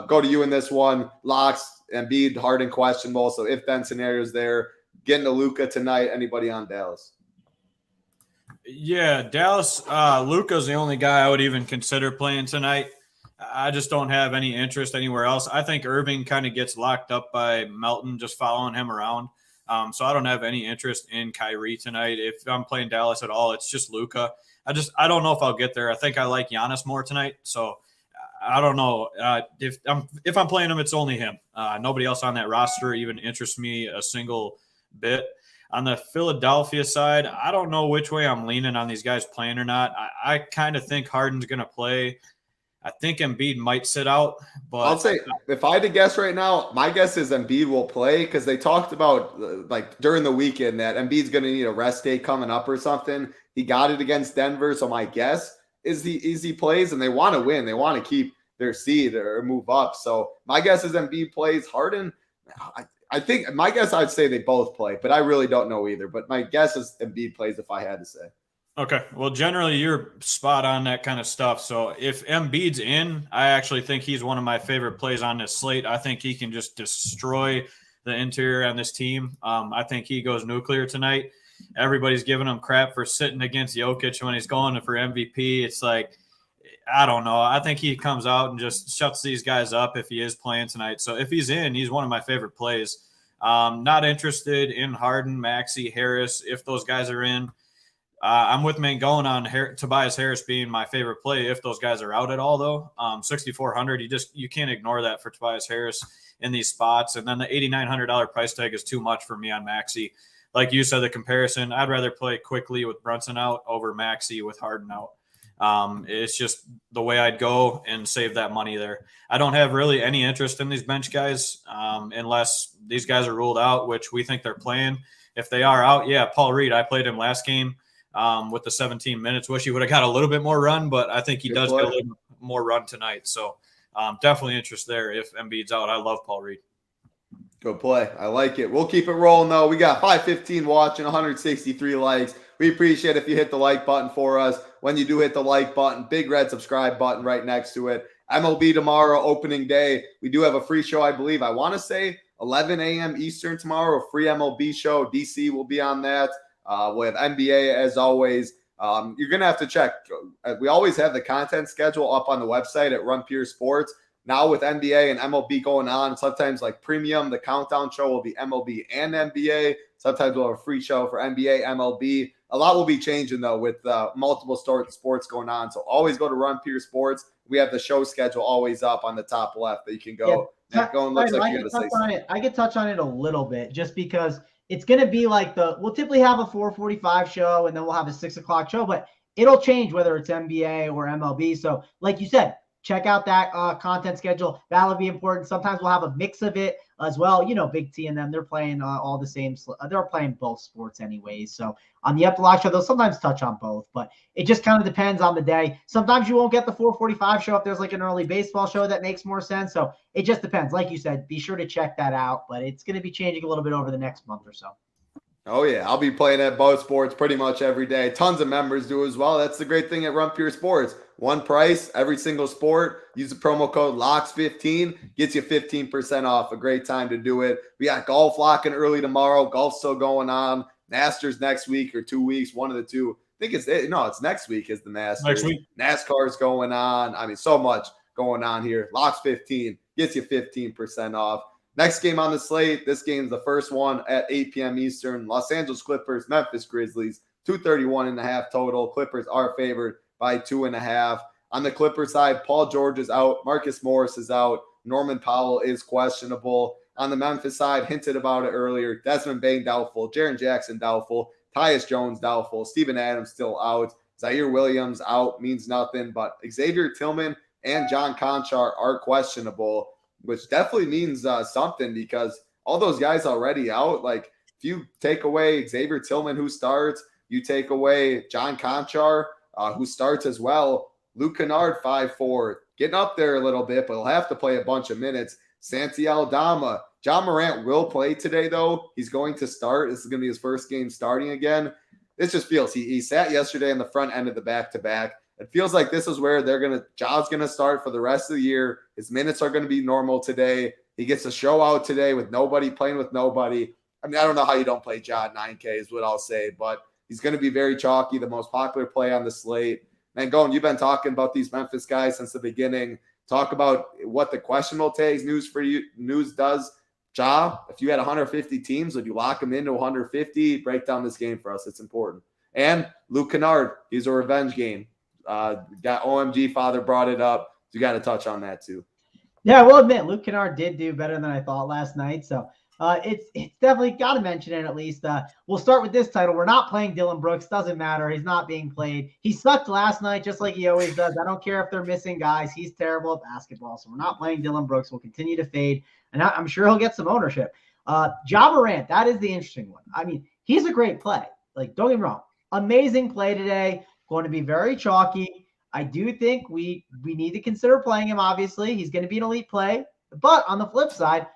[SPEAKER 1] Go to you in this one. Locks, Embiid, Harden questionable. So if-then scenarios there. Getting to Luka tonight. Anybody on Dallas?
[SPEAKER 2] Yeah, Dallas, Luka's the only guy I would even consider playing tonight. I just don't have any interest anywhere else. I think Irving kind of gets locked up by Melton just following him around. So I don't have any interest in Kyrie tonight. If I'm playing Dallas at all, it's just Luka. I don't know if I'll get there. I think I like Giannis more tonight. So I don't know. If I'm playing him, it's only him. Nobody else on that roster even interests me a single bit. On the Philadelphia side, I don't know which way I'm leaning on these guys playing or not. I kind of think Harden's going to play. I think Embiid might sit out, but
[SPEAKER 1] I'll say if I had to guess right now, my guess is Embiid will play because they talked about like during the weekend that Embiid's going to need a rest day coming up or something. He got it against Denver, so my guess is he plays, and they want to win. They want to keep their seed or move up. So my guess is Embiid plays. Harden, I think my guess I'd say they both play, but I really don't know either. But my guess is Embiid plays if I had to say.
[SPEAKER 2] Okay. Well, generally you're spot on that kind of stuff. So if Embiid's in, I actually think he's one of my favorite plays on this slate. I think he can just destroy the interior on this team. I think he goes nuclear tonight. Everybody's giving him crap for sitting against Jokic when he's going for MVP. It's like, I don't know. I think he comes out and just shuts these guys up if he is playing tonight. So if he's in, he's one of my favorite plays. Not interested in Harden, Maxey, Harris, if those guys are in. I'm with Mangone on Tobias Harris being my favorite play if those guys are out at all, though. 6,400, you can't ignore that for Tobias Harris in these spots. And then the $8,900 price tag is too much for me on Maxey. Like you said, the comparison, I'd rather play quickly with Brunson out over Maxey with Harden out. It's just the way I'd go and save that money there. I don't have really any interest in these bench guys unless these guys are ruled out, which we think they're playing. If they are out, yeah, Paul Reed, I played him last game. With the 17 minutes. Wish he would have got a little bit more run, but I think he does get a little more run tonight. So definitely interest there if Embiid's out. I love Paul Reed.
[SPEAKER 1] Good play. I like it. We'll keep it rolling, though. We got 515 watching, 163 likes. We appreciate if you hit the like button for us. When you do hit the like button, big red subscribe button right next to it. MLB tomorrow, opening day. We do have a free show, I believe. I want to say 11 a.m. Eastern tomorrow, a free MLB show. DC will be on that. We'll have NBA as always. You're going to have to check. We always have the content schedule up on the website at Run Pure Sports. Now with NBA and MLB going on, sometimes like premium, the countdown show will be MLB and NBA. Sometimes we'll have a free show for NBA, MLB. A lot will be changing, though, with multiple sports going on. So always go to Run Pure Sports. We have the show schedule always up on the top left that you can go.
[SPEAKER 3] Yeah.
[SPEAKER 1] Looks like you're going to say something.
[SPEAKER 3] I could touch on it a little bit just because it's going to be like we'll typically have a 4:45 show and then we'll have a 6 o'clock show, but it'll change whether it's NBA or MLB. So like you said, check out that content schedule. That'll be important. Sometimes we'll have a mix of it as well. You know, Big T and them, they're playing all the same. They're playing both sports anyways. So on the Epilogue show, they'll sometimes touch on both, but it just kind of depends on the day. Sometimes you won't get the 4:45 show if there's like an early baseball show that makes more sense. So it just depends. Like you said, be sure to check that out, but it's going to be changing a little bit over the next month or so.
[SPEAKER 1] Oh, yeah. I'll be playing at both sports pretty much every day. Tons of members do as well. That's the great thing at Run Pure Sports. One price, every single sport. Use the promo code LOCKS15. Gets you 15% off. A great time to do it. We got golf locking early tomorrow. Golf's still going on. Masters next week or 2 weeks. One of the two. I think it's next week is the Masters.
[SPEAKER 2] Next week.
[SPEAKER 1] NASCAR's going on. I mean, so much going on here. LOCKS15 gets you 15% off. Next game on the slate, this game's the first one at 8 p.m. Eastern. Los Angeles Clippers, Memphis Grizzlies, 231.5 total. Clippers are favored by 2.5. On the Clippers side, Paul George is out. Marcus Morris is out. Norman Powell is questionable. On the Memphis side, hinted about it earlier, Desmond Bane doubtful. Jaren Jackson doubtful. Tyus Jones doubtful. Steven Adams still out. Zaire Williams out means nothing, but Xavier Tillman and John Conchar are questionable, which definitely means something because all those guys already out. Like if you take away Xavier Tillman, who starts, you take away John Conchar, who starts as well. Luke Kennard, 5'4", getting up there a little bit, but he'll have to play a bunch of minutes. Santi Aldama. John Morant will play today, though. He's going to start. This is going to be his first game starting again. This just feels he sat yesterday in the front end of the back-to-back. It feels like this is where Ja's going to start for the rest of the year. His minutes are going to be normal today. He gets a show out today with nobody, playing with nobody. I mean, I don't know how you don't play Ja at 9K is what I'll say, but he's going to be very chalky, the most popular play on the slate. Mangone, you've been talking about these Memphis guys since the beginning. talk about what the questionable tags news does. Ja, if you had 150 teams, would you lock them into 150? Break down this game for us. It's important. And Luke Kennard, he's a revenge game. Got OMG father brought it up. You got to touch on that too.
[SPEAKER 3] Yeah, I will admit, Luke Kennard did do better than I thought last night. So it's definitely got to mention it at least. We'll start with this title. We're not playing Dylan Brooks. Doesn't matter. He's not being played. He sucked last night just like he always does. I don't care if they're missing guys. He's terrible at basketball. So we're not playing Dylan Brooks. We'll continue to fade. And I'm sure he'll get some ownership. Ja Morant, that is the interesting one. I mean, he's a great play. Like, don't get me wrong. Amazing play today. Going to be very chalky. I do think we need to consider playing him, obviously. He's going to be an elite play. But on the flip side,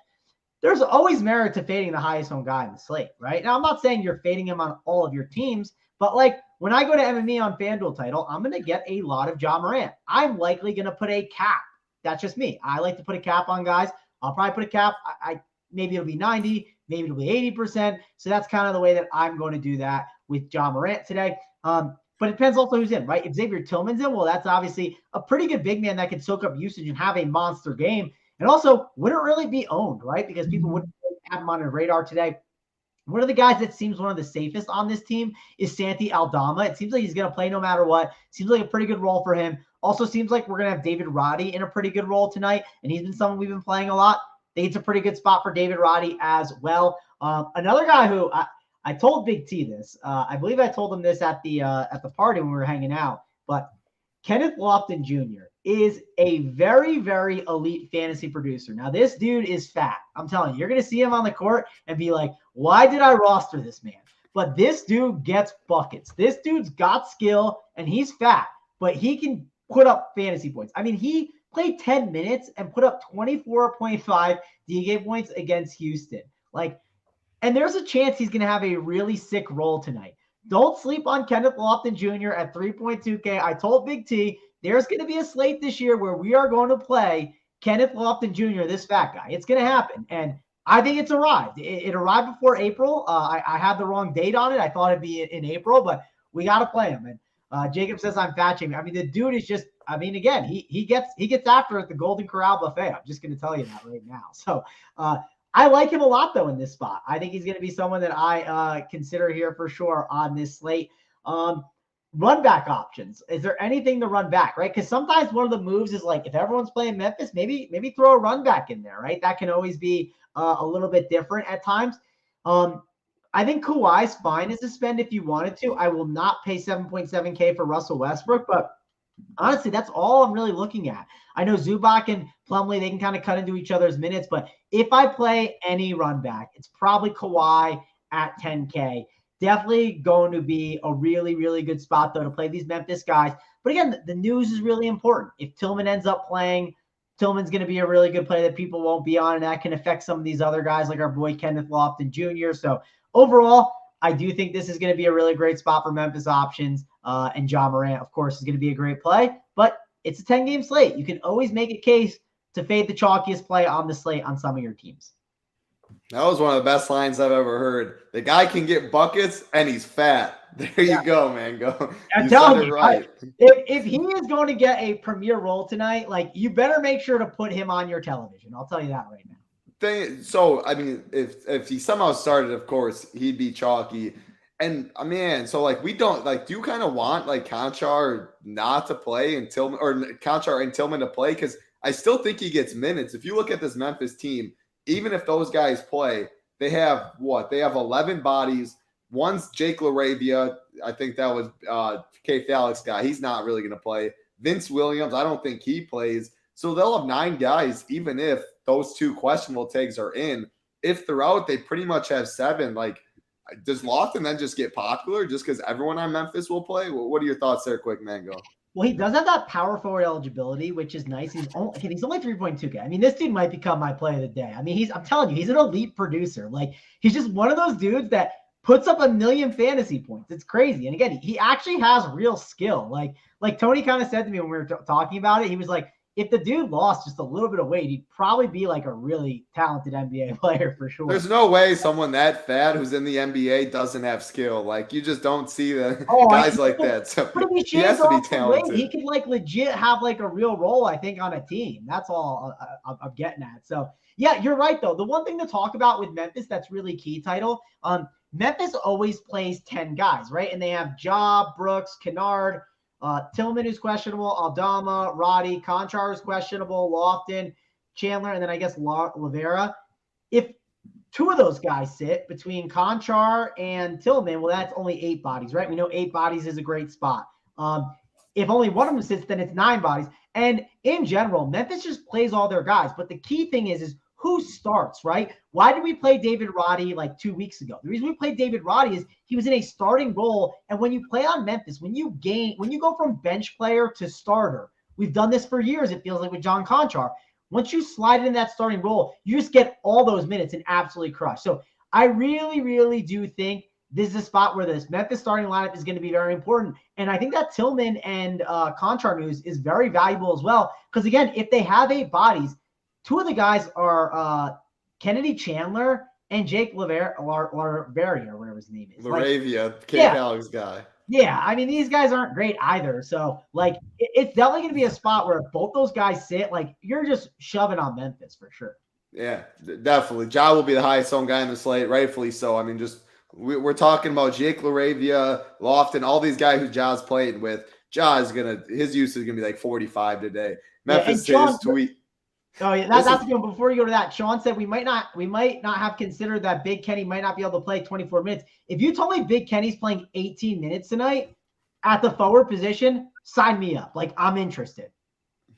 [SPEAKER 3] there's always merit to fading the highest owned guy in the slate, right? Now, I'm not saying you're fading him on all of your teams, but like when I go to MME on FanDuel title, I'm going to get a lot of Ja Morant. I'm likely going to put a cap. That's just me. I like to put a cap on guys. I'll probably put a cap. Maybe it'll be 90, maybe it'll be 80%. So that's kind of the way that I'm going to do that with Ja Morant today. But it depends also who's in, right? If Xavier Tillman's in, well, that's obviously a pretty good big man that can soak up usage and have a monster game. And also wouldn't really be owned, right? Because people wouldn't have him on their radar today. One of the guys that seems one of the safest on this team is Santi Aldama. It seems like he's going to play no matter what. Seems like a pretty good role for him. Also seems like we're going to have David Roddy in a pretty good role tonight. And he's been someone we've been playing a lot. I think it's a pretty good spot for David Roddy as well. Another guy who I told Big T this. I believe I told him this at the party when we were hanging out. But Kenneth Lofton Jr. is a very, very elite fantasy producer. Now, this dude is fat. I'm telling you, you're going to see him on the court and be like, why did I roster this man? But this dude gets buckets. This dude's got skill, and he's fat, but he can put up fantasy points. I mean, he played 10 minutes and put up 24.5 DK points against Houston. And there's a chance he's going to have a really sick role tonight. Don't sleep on Kenneth Lofton Jr. at 3.2K. I told Big T, there's going to be a slate this year where we are going to play Kenneth Lofton Jr., this fat guy. It's going to happen. And I think it's arrived. It arrived before April. I had the wrong date on it. I thought it'd be in April, but we got to play him. And Jacob says I'm fat shaming. I mean, the dude is just, I mean, again, he gets after at the Golden Corral buffet. I'm just going to tell you that right now. So I like him a lot, though, in this spot. I think he's going to be someone that I consider here for sure on this slate. Run back options. Is there anything to run back, right? Because sometimes one of the moves is like, if everyone's playing Memphis, maybe throw a run back in there, right? That can always be a little bit different at times. I think Kawhi's fine as a spend if you wanted to. I will not pay 7.7K for Russell Westbrook, but honestly, that's all I'm really looking at. I know Zubac and Plumlee, they can kind of cut into each other's minutes, but if I play any run back, it's probably Kawhi at 10K. Definitely going to be a really, really good spot, though, to play these Memphis guys. But again, the news is really important. If Tillman ends up playing, Tillman's going to be a really good play that people won't be on, and that can affect some of these other guys like our boy Kenneth Lofton Jr. So overall, I do think this is going to be a really great spot for Memphis options. And Ja Morant, of course, is going to be a great play. But it's a 10-game slate. You can always make a case to fade the chalkiest play on the slate on some of your teams.
[SPEAKER 1] That was one of the best lines I've ever heard. The guy can get buckets, and he's fat. There you go, man. Go.
[SPEAKER 3] I'm telling you, right. If he is going to get a premier role tonight, you better make sure to put him on your television. I'll tell you that right now.
[SPEAKER 1] So, I mean, if he somehow started, of course, he'd be chalky. And, man, so, we don't, do you kind of want, Conchar not to play and Tillman, or Conchar and Tillman to play? Because I still think he gets minutes. If you look at this Memphis team, even if those guys play, they have what? They have 11 bodies. One's Jake LaRavia. I think that was K. Felix guy. He's not really going to play. Vince Williams, I don't think he plays. So they'll have 9 guys, even if those 2 questionable tags are in. If they're out, they pretty much have 7. Does Lofton then just get popular just because everyone on Memphis will play? What are your thoughts there, quick, Mango?
[SPEAKER 3] Well, he does have that power forward eligibility, which is nice. He's only 3.2K. I mean, this dude might become my play of the day. I mean, I'm telling you, he's an elite producer. He's just one of those dudes that puts up 1 million fantasy points. It's crazy. And again, he actually has real skill. Like Tony kind of said to me when we were talking about it, he was like, if the dude lost just a little bit of weight, he'd probably be like a really talented NBA player for sure.
[SPEAKER 1] There's no way someone that fat who's in the NBA doesn't have skill. Like, you just don't see the guys like that. So
[SPEAKER 3] but if
[SPEAKER 1] he has to be talented.
[SPEAKER 3] He could like legit have like a real role, I think, on a team. That's all I'm getting at. So yeah, you're right though. The one thing to talk about with Memphis that's really key, Title. Memphis always plays 10 guys, right? And they have Ja, Brooks, Kennard, Tillman is questionable, Aldama, Roddy, Conchar is questionable, Lofton, Chandler, and then I guess Lavera. If two of those guys sit between Conchar and Tillman, well, that's only 8 bodies, right? We know 8 bodies is a great spot. If only one of them sits, then it's 9 bodies. And in general, Memphis just plays all their guys. But the key thing is who starts, right? Why did we play David Roddy like 2 weeks ago? The reason we played David Roddy is he was in a starting role. And when you play on Memphis, when you go from bench player to starter, we've done this for years, it feels like, with John Conchar. Once you slide in that starting role, you just get all those minutes and absolutely crush. So I really, really do think this is a spot where this Memphis starting lineup is going to be very important. And I think that Tillman and Conchar news is very valuable as well. Because again, if they have 8 bodies, 2 of the guys are Kennedy Chandler and Jake Laveria, or whatever his name is.
[SPEAKER 1] Laravia, Cape Alex guy.
[SPEAKER 3] Yeah, I mean, these guys aren't great either. So, like, it's definitely going to be a spot where if both those guys sit, like, you're just shoving on Memphis for sure.
[SPEAKER 1] Yeah, definitely. Ja will be the highest owned guy in the slate, rightfully so. I mean, just we're talking about Jake Laravia, Lofton, all these guys who Ja's played with. Ja is his use is gonna be like 45 today. Memphis his tweet.
[SPEAKER 3] Oh yeah, that's good. Before you go to that, Sean said we might not have considered that Big Kenny might not be able to play 24 minutes. If you told me Big Kenny's playing 18 minutes tonight at the forward position, sign me up. Like, I'm interested.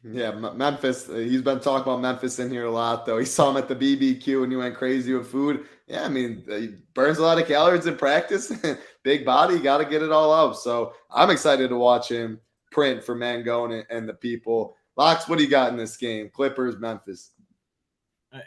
[SPEAKER 1] Yeah, Memphis. He's been talking about Memphis in here a lot, though. He saw him at the BBQ and he went crazy with food. Yeah, I mean, he burns a lot of calories in practice. Big body, got to get it all out. So I'm excited to watch him print for Mangone and the people. Locks, what do you got in this game? Clippers, Memphis.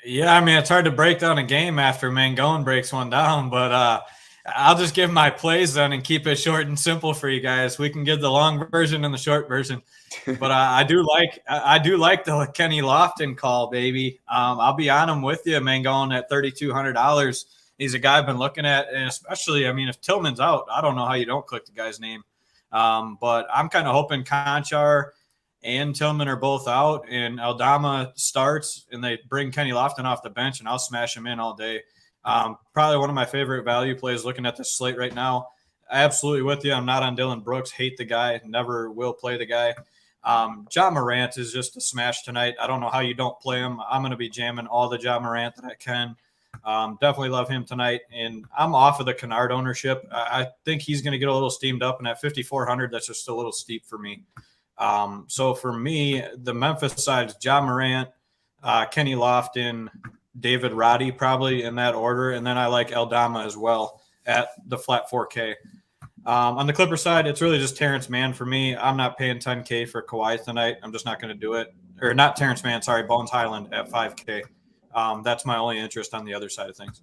[SPEAKER 2] Yeah, I mean, it's hard to break down a game after Mangone breaks one down, but I'll just give my plays then and keep it short and simple for you guys. We can give the long version and the short version. But I do like the Kenny Lofton call, baby. I'll be on him with you, Mangone, at $3,200. He's a guy I've been looking at, and especially, I mean, if Tillman's out, I don't know how you don't click the guy's name. But I'm kind of hoping Conchar and Tillman are both out, and Aldama starts, and they bring Kenny Lofton off the bench, and I'll smash him in all day. Probably one of my favorite value plays looking at this slate right now. Absolutely with you. I'm not on Dylan Brooks. Hate the guy. Never will play the guy. Ja Morant is just a smash tonight. I don't know how you don't play him. I'm going to be jamming all the Ja Morant that I can. Definitely love him tonight. And I'm off of the Kennard ownership. I think he's going to get a little steamed up. And at 5,400, that's just a little steep for me. So for me, the Memphis side is Ja Morant, Kenny Lofton, David Roddy, probably in that order. And then I like Aldama as well at the flat 4K. On the Clipper side, it's really just Terrence Mann for me. I'm not paying 10K for Kawhi tonight. I'm just not going to do it. Or not Terrence Mann, sorry, Bones Highland at 5K. That's my only interest on the other side of things.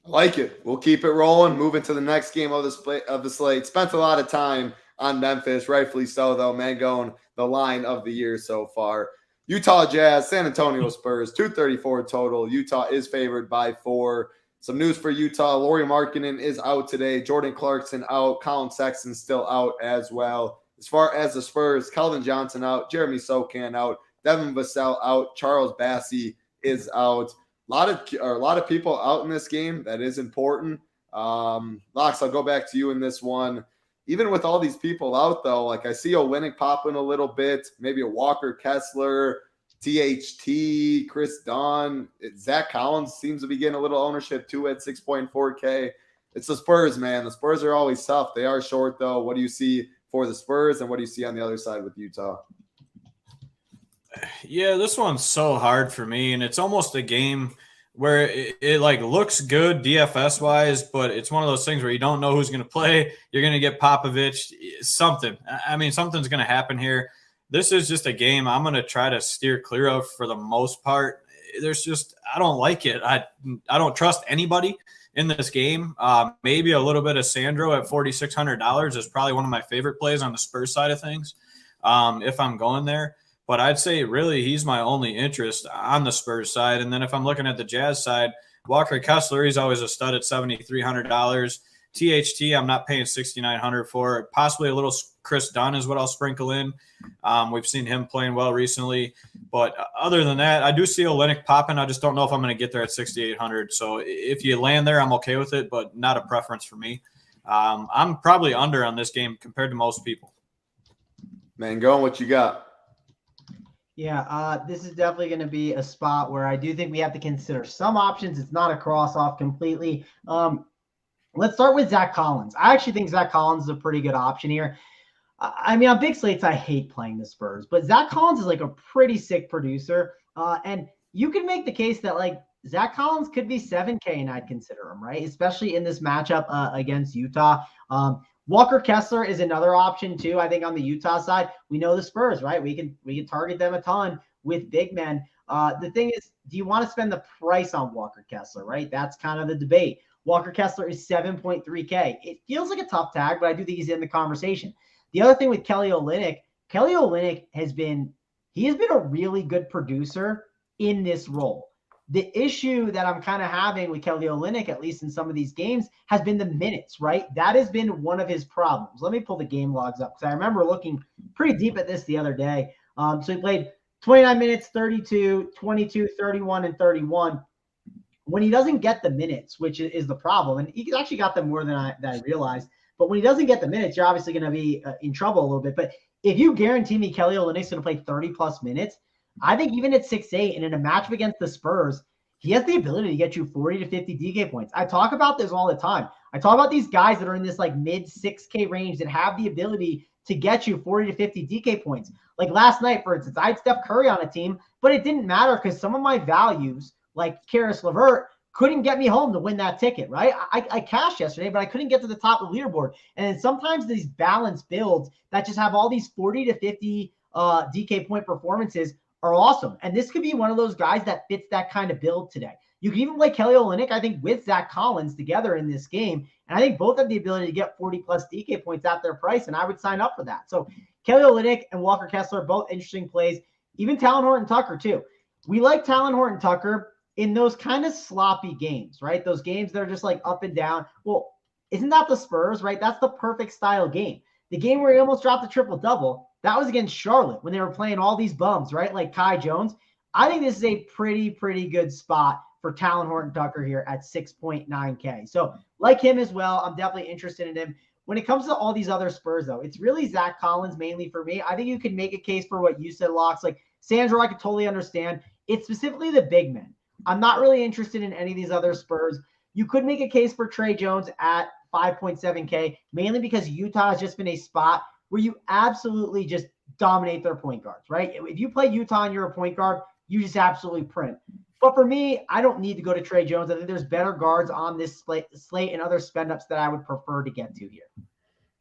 [SPEAKER 1] I like it. We'll keep it rolling. Moving to the next game of the slate. Spent a lot of time on Memphis, rightfully so, though. Mangone, the line of the year so far. Utah Jazz, San Antonio Spurs, 234 total. Utah is favored by 4. Some news for Utah. Lauri Markkanen is out today. Jordan Clarkson out. Colin Sexton still out as well. As far as the Spurs, Keldon Johnson out. Jeremy Sochan out. Devin Vassell out. Charles Bassey is out. A lot of people out in this game. That is important. Locks, I'll go back to you in this one. Even with all these people out, though, like I see Olynyk popping a little bit, maybe a Walker Kessler, THT, Chris Dunn, Zach Collins seems to be getting a little ownership too at 6.4K. It's the Spurs, man. The Spurs are always tough. They are short, though. What do you see for the Spurs, and what do you see on the other side with Utah?
[SPEAKER 2] Yeah, this one's so hard for me, and it's almost a game where it like looks good DFS wise, but it's one of those things where you don't know who's going to play. You're going to get Popovich, something. I mean, something's going to happen here. This is just a game I'm going to try to steer clear of for the most part. I don't like it. I don't trust anybody in this game. Maybe a little bit of Sandro at $4,600 is probably one of my favorite plays on the Spurs side of things. If I'm going there. But I'd say really he's my only interest on the Spurs side. And then if I'm looking at the Jazz side, Walker Kessler, he's always a stud at $7,300. THT, I'm not paying $6,900 for it. Possibly a little Chris Dunn is what I'll sprinkle in. We've seen him playing well recently. But other than that, I do see Olynyk popping. I just don't know if I'm going to get there at $6,800. So if you land there, I'm okay with it, but not a preference for me. I'm probably under on this game compared to most people.
[SPEAKER 1] Mangone, what you got?
[SPEAKER 3] Yeah, this is definitely going to be a spot where I do think we have to consider some options. It's not a cross-off completely. Let's start with Zach Collins. I actually think Zach Collins is a pretty good option here. I mean, on big slates, I hate playing the Spurs, but Zach Collins is like a pretty sick producer. And you can make the case that like Zach Collins could be 7K and I'd consider him, right? Especially in this matchup against Utah. Walker Kessler is another option too. I think on the Utah side, we know the Spurs, right? We can target them a ton with big men. The thing is, do you want to spend the price on Walker Kessler, right? That's kind of the debate. Walker Kessler is 7.3K. It feels like a tough tag, but I do think he's in the conversation. The other thing with Kelly Olynyk has been a really good producer in this role. The issue that I'm kind of having with Kelly Olynyk, at least in some of these games, has been the minutes, right? That has been one of his problems. Let me pull the game logs up because I remember looking pretty deep at this the other day. So he played 29 minutes, 32, 22, 31, and 31. When he doesn't get the minutes, which is the problem, and he actually got them more than I realized, but when he doesn't get the minutes, you're obviously going to be in trouble a little bit. But if you guarantee me Kelly Olynyk's going to play 30-plus minutes, I think even at 6'8", and in a matchup against the Spurs, he has the ability to get you 40 to 50 DK points. I talk about this all the time. I talk about these guys that are in this like mid 6K range that have the ability to get you 40 to 50 DK points. Like last night, for instance, I had Steph Curry on a team, but it didn't matter because some of my values, like Karis LeVert, couldn't get me home to win that ticket, right? I cashed yesterday, but I couldn't get to the top of the leaderboard. And then sometimes these balanced builds that just have all these 40 to 50 DK point performances are awesome. And this could be one of those guys that fits that kind of build today. You can even play Kelly Olynyk, I think, with Zach Collins together in this game. And I think both have the ability to get 40-plus DK points at their price, and I would sign up for that. So Kelly Olynyk and Walker Kessler, both interesting plays. Even Talon Horton-Tucker, too. We like Talon Horton-Tucker in those kind of sloppy games, right? Those games that are just like up and down. Well, isn't that the Spurs, right? That's the perfect style game. The game where he almost dropped a triple-double, that was against Charlotte when they were playing all these bums, right? Like Kai Jones. I think this is a pretty good spot for Talon Horton-Tucker here at 6.9K. So like him as well, I'm definitely interested in him. When it comes to all these other Spurs, though, it's really Zach Collins mainly for me. I think you can make a case for what you said, Locks. Like Sandro, I could totally understand. It's specifically the big men. I'm not really interested in any of these other Spurs. You could make a case for Trey Jones at 5.7K, mainly because Utah has just been a spot where you absolutely just dominate their point guards, right? If you play Utah and you're a point guard, you just absolutely print. But for me, I don't need to go to Trey Jones. I think there's better guards on this slate and other spend-ups that I would prefer to get to here.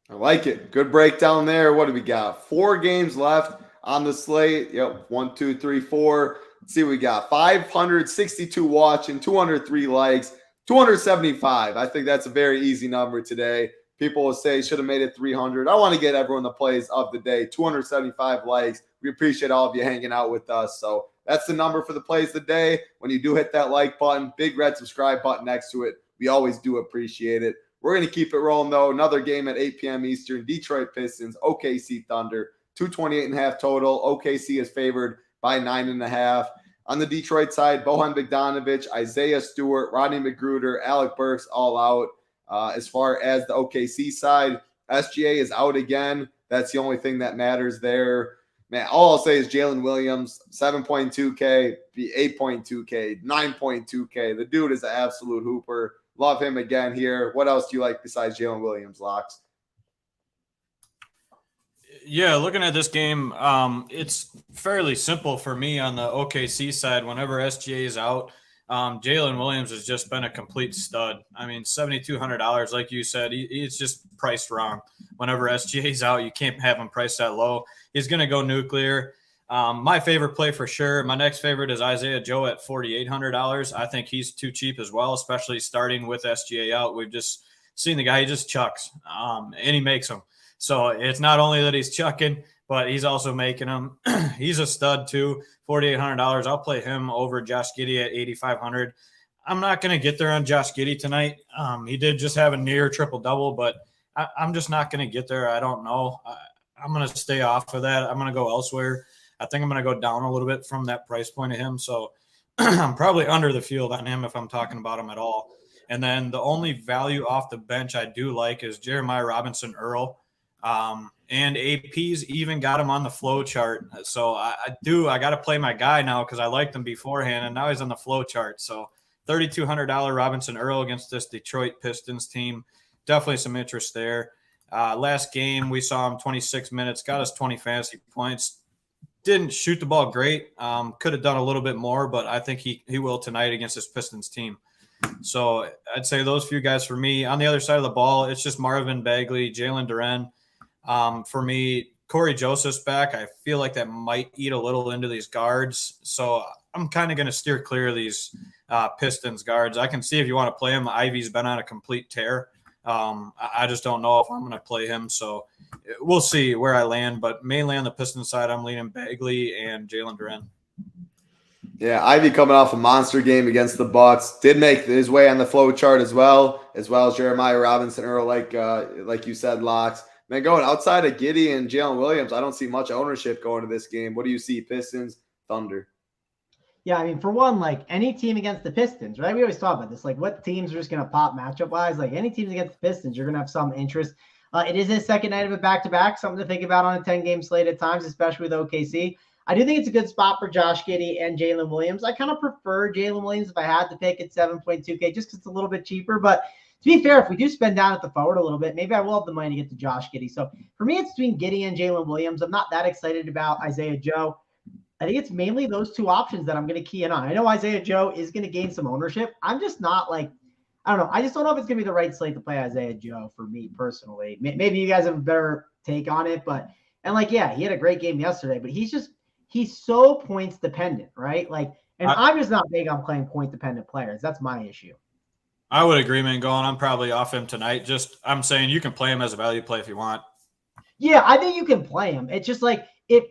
[SPEAKER 1] I like it. Good breakdown there. What do we got? 4 games left on the slate. Yep, 1, 2, 3, 4. Let's see what we got. 562 watching, 203 likes, 275. I think that's a very easy number today. People will say should have made it 300. I want to get everyone the plays of the day. 275 likes. We appreciate all of you hanging out with us. So that's the number for the plays of the day. When you do hit that like button, big red subscribe button next to it, we always do appreciate it. We're going to keep it rolling, though. Another game at 8 p.m. Eastern. Detroit Pistons, OKC Thunder, 228.5 total. OKC is favored by 9.5. On the Detroit side, Bojan Bogdanovic, Isaiah Stewart, Rodney McGruder, Alec Burks all out. As far as the OKC side, SGA is out again. That's the only thing that matters there. Man, all I'll say is Jalen Williams, 7.2K, 8.2K, 9.2K. The dude is an absolute hooper. Love him again here. What else do you like besides Jalen Williams, Locks?
[SPEAKER 2] Yeah, looking at this game, it's fairly simple for me on the OKC side. Whenever SGA is out, Jalen Williams has just been a complete stud. I mean, $7,200, like you said, he's just priced wrong. Whenever SGA is out, you can't have him priced that low. He's going to go nuclear. My favorite play for sure, my next favorite is Isaiah Joe at $4,800. I think he's too cheap as well, especially starting with SGA out. We've just seen the guy, he just chucks, and he makes them. So it's not only that he's chucking, but he's also making them. He's a stud too, $4,800. I'll play him over Josh Giddey at 8,500. I'm not going to get there on Josh Giddey tonight. He did just have a near triple-double, but I'm just not going to get there. I don't know. I'm going to stay off of that. I'm going to go elsewhere. I think I'm going to go down a little bit from that price point of him. So I'm probably under the field on him if I'm talking about him at all. And then the only value off the bench I do like is Jeremiah Robinson Earl. And AP's even got him on the flow chart. So I got to play my guy now because I liked him beforehand, and now he's on the flow chart. So $3,200 Robinson Earl against this Detroit Pistons team. Definitely some interest there. Last game, we saw him 26 minutes, got us 20 fantasy points. Didn't shoot the ball great. Could have done a little bit more, but I think he will tonight against this Pistons team. So I'd say those few guys for me. On the other side of the ball, it's just Marvin Bagley, Jalen Duren. For me, Corey Joseph's back. I feel like that might eat a little into these guards. So I'm kind of going to steer clear of these Pistons guards. I can see if you want to play him. Ivy's been on a complete tear. I just don't know if I'm going to play him. So we'll see where I land. But mainly on the Pistons side, I'm leaning Bagley and Jalen Duren.
[SPEAKER 1] Yeah, Ivy coming off a monster game against the Bucks, did make his way on the flow chart as well as Jeremiah Robinson Earl, like you said, Locks. Man, going outside of Giddey and Jalen Williams, I don't see much ownership going to this game. What do you see? Pistons, Thunder?
[SPEAKER 3] Yeah, I mean, for one, like any team against the Pistons, right? We always talk about this. Like, what teams are just going to pop matchup-wise? Like, any teams against the Pistons, you're going to have some interest. It is his second night of a back-to-back, something to think about on a 10-game slate at times, especially with OKC. I do think it's a good spot for Josh Giddey and Jalen Williams. I kind of prefer Jalen Williams if I had to pick at 7.2K just because it's a little bit cheaper. But to be fair, if we do spend down at the forward a little bit, maybe I will have the money to get to Josh Giddey. So for me, it's between Giddey and Jalen Williams. I'm not that excited about Isaiah Joe. I think it's mainly those two options that I'm going to key in on. I know Isaiah Joe is going to gain some ownership. I'm just not like, I don't know. I just don't know if it's going to be the right slate to play Isaiah Joe for me personally. Maybe you guys have a better take on it, yeah, he had a great game yesterday, but he's so points dependent, right? I'm just not big on playing point dependent players. That's my issue.
[SPEAKER 2] I would agree, Mangone. I'm probably off him tonight. I'm saying you can play him as a value play if you want. Yeah,
[SPEAKER 3] I think you can play him. It's just like if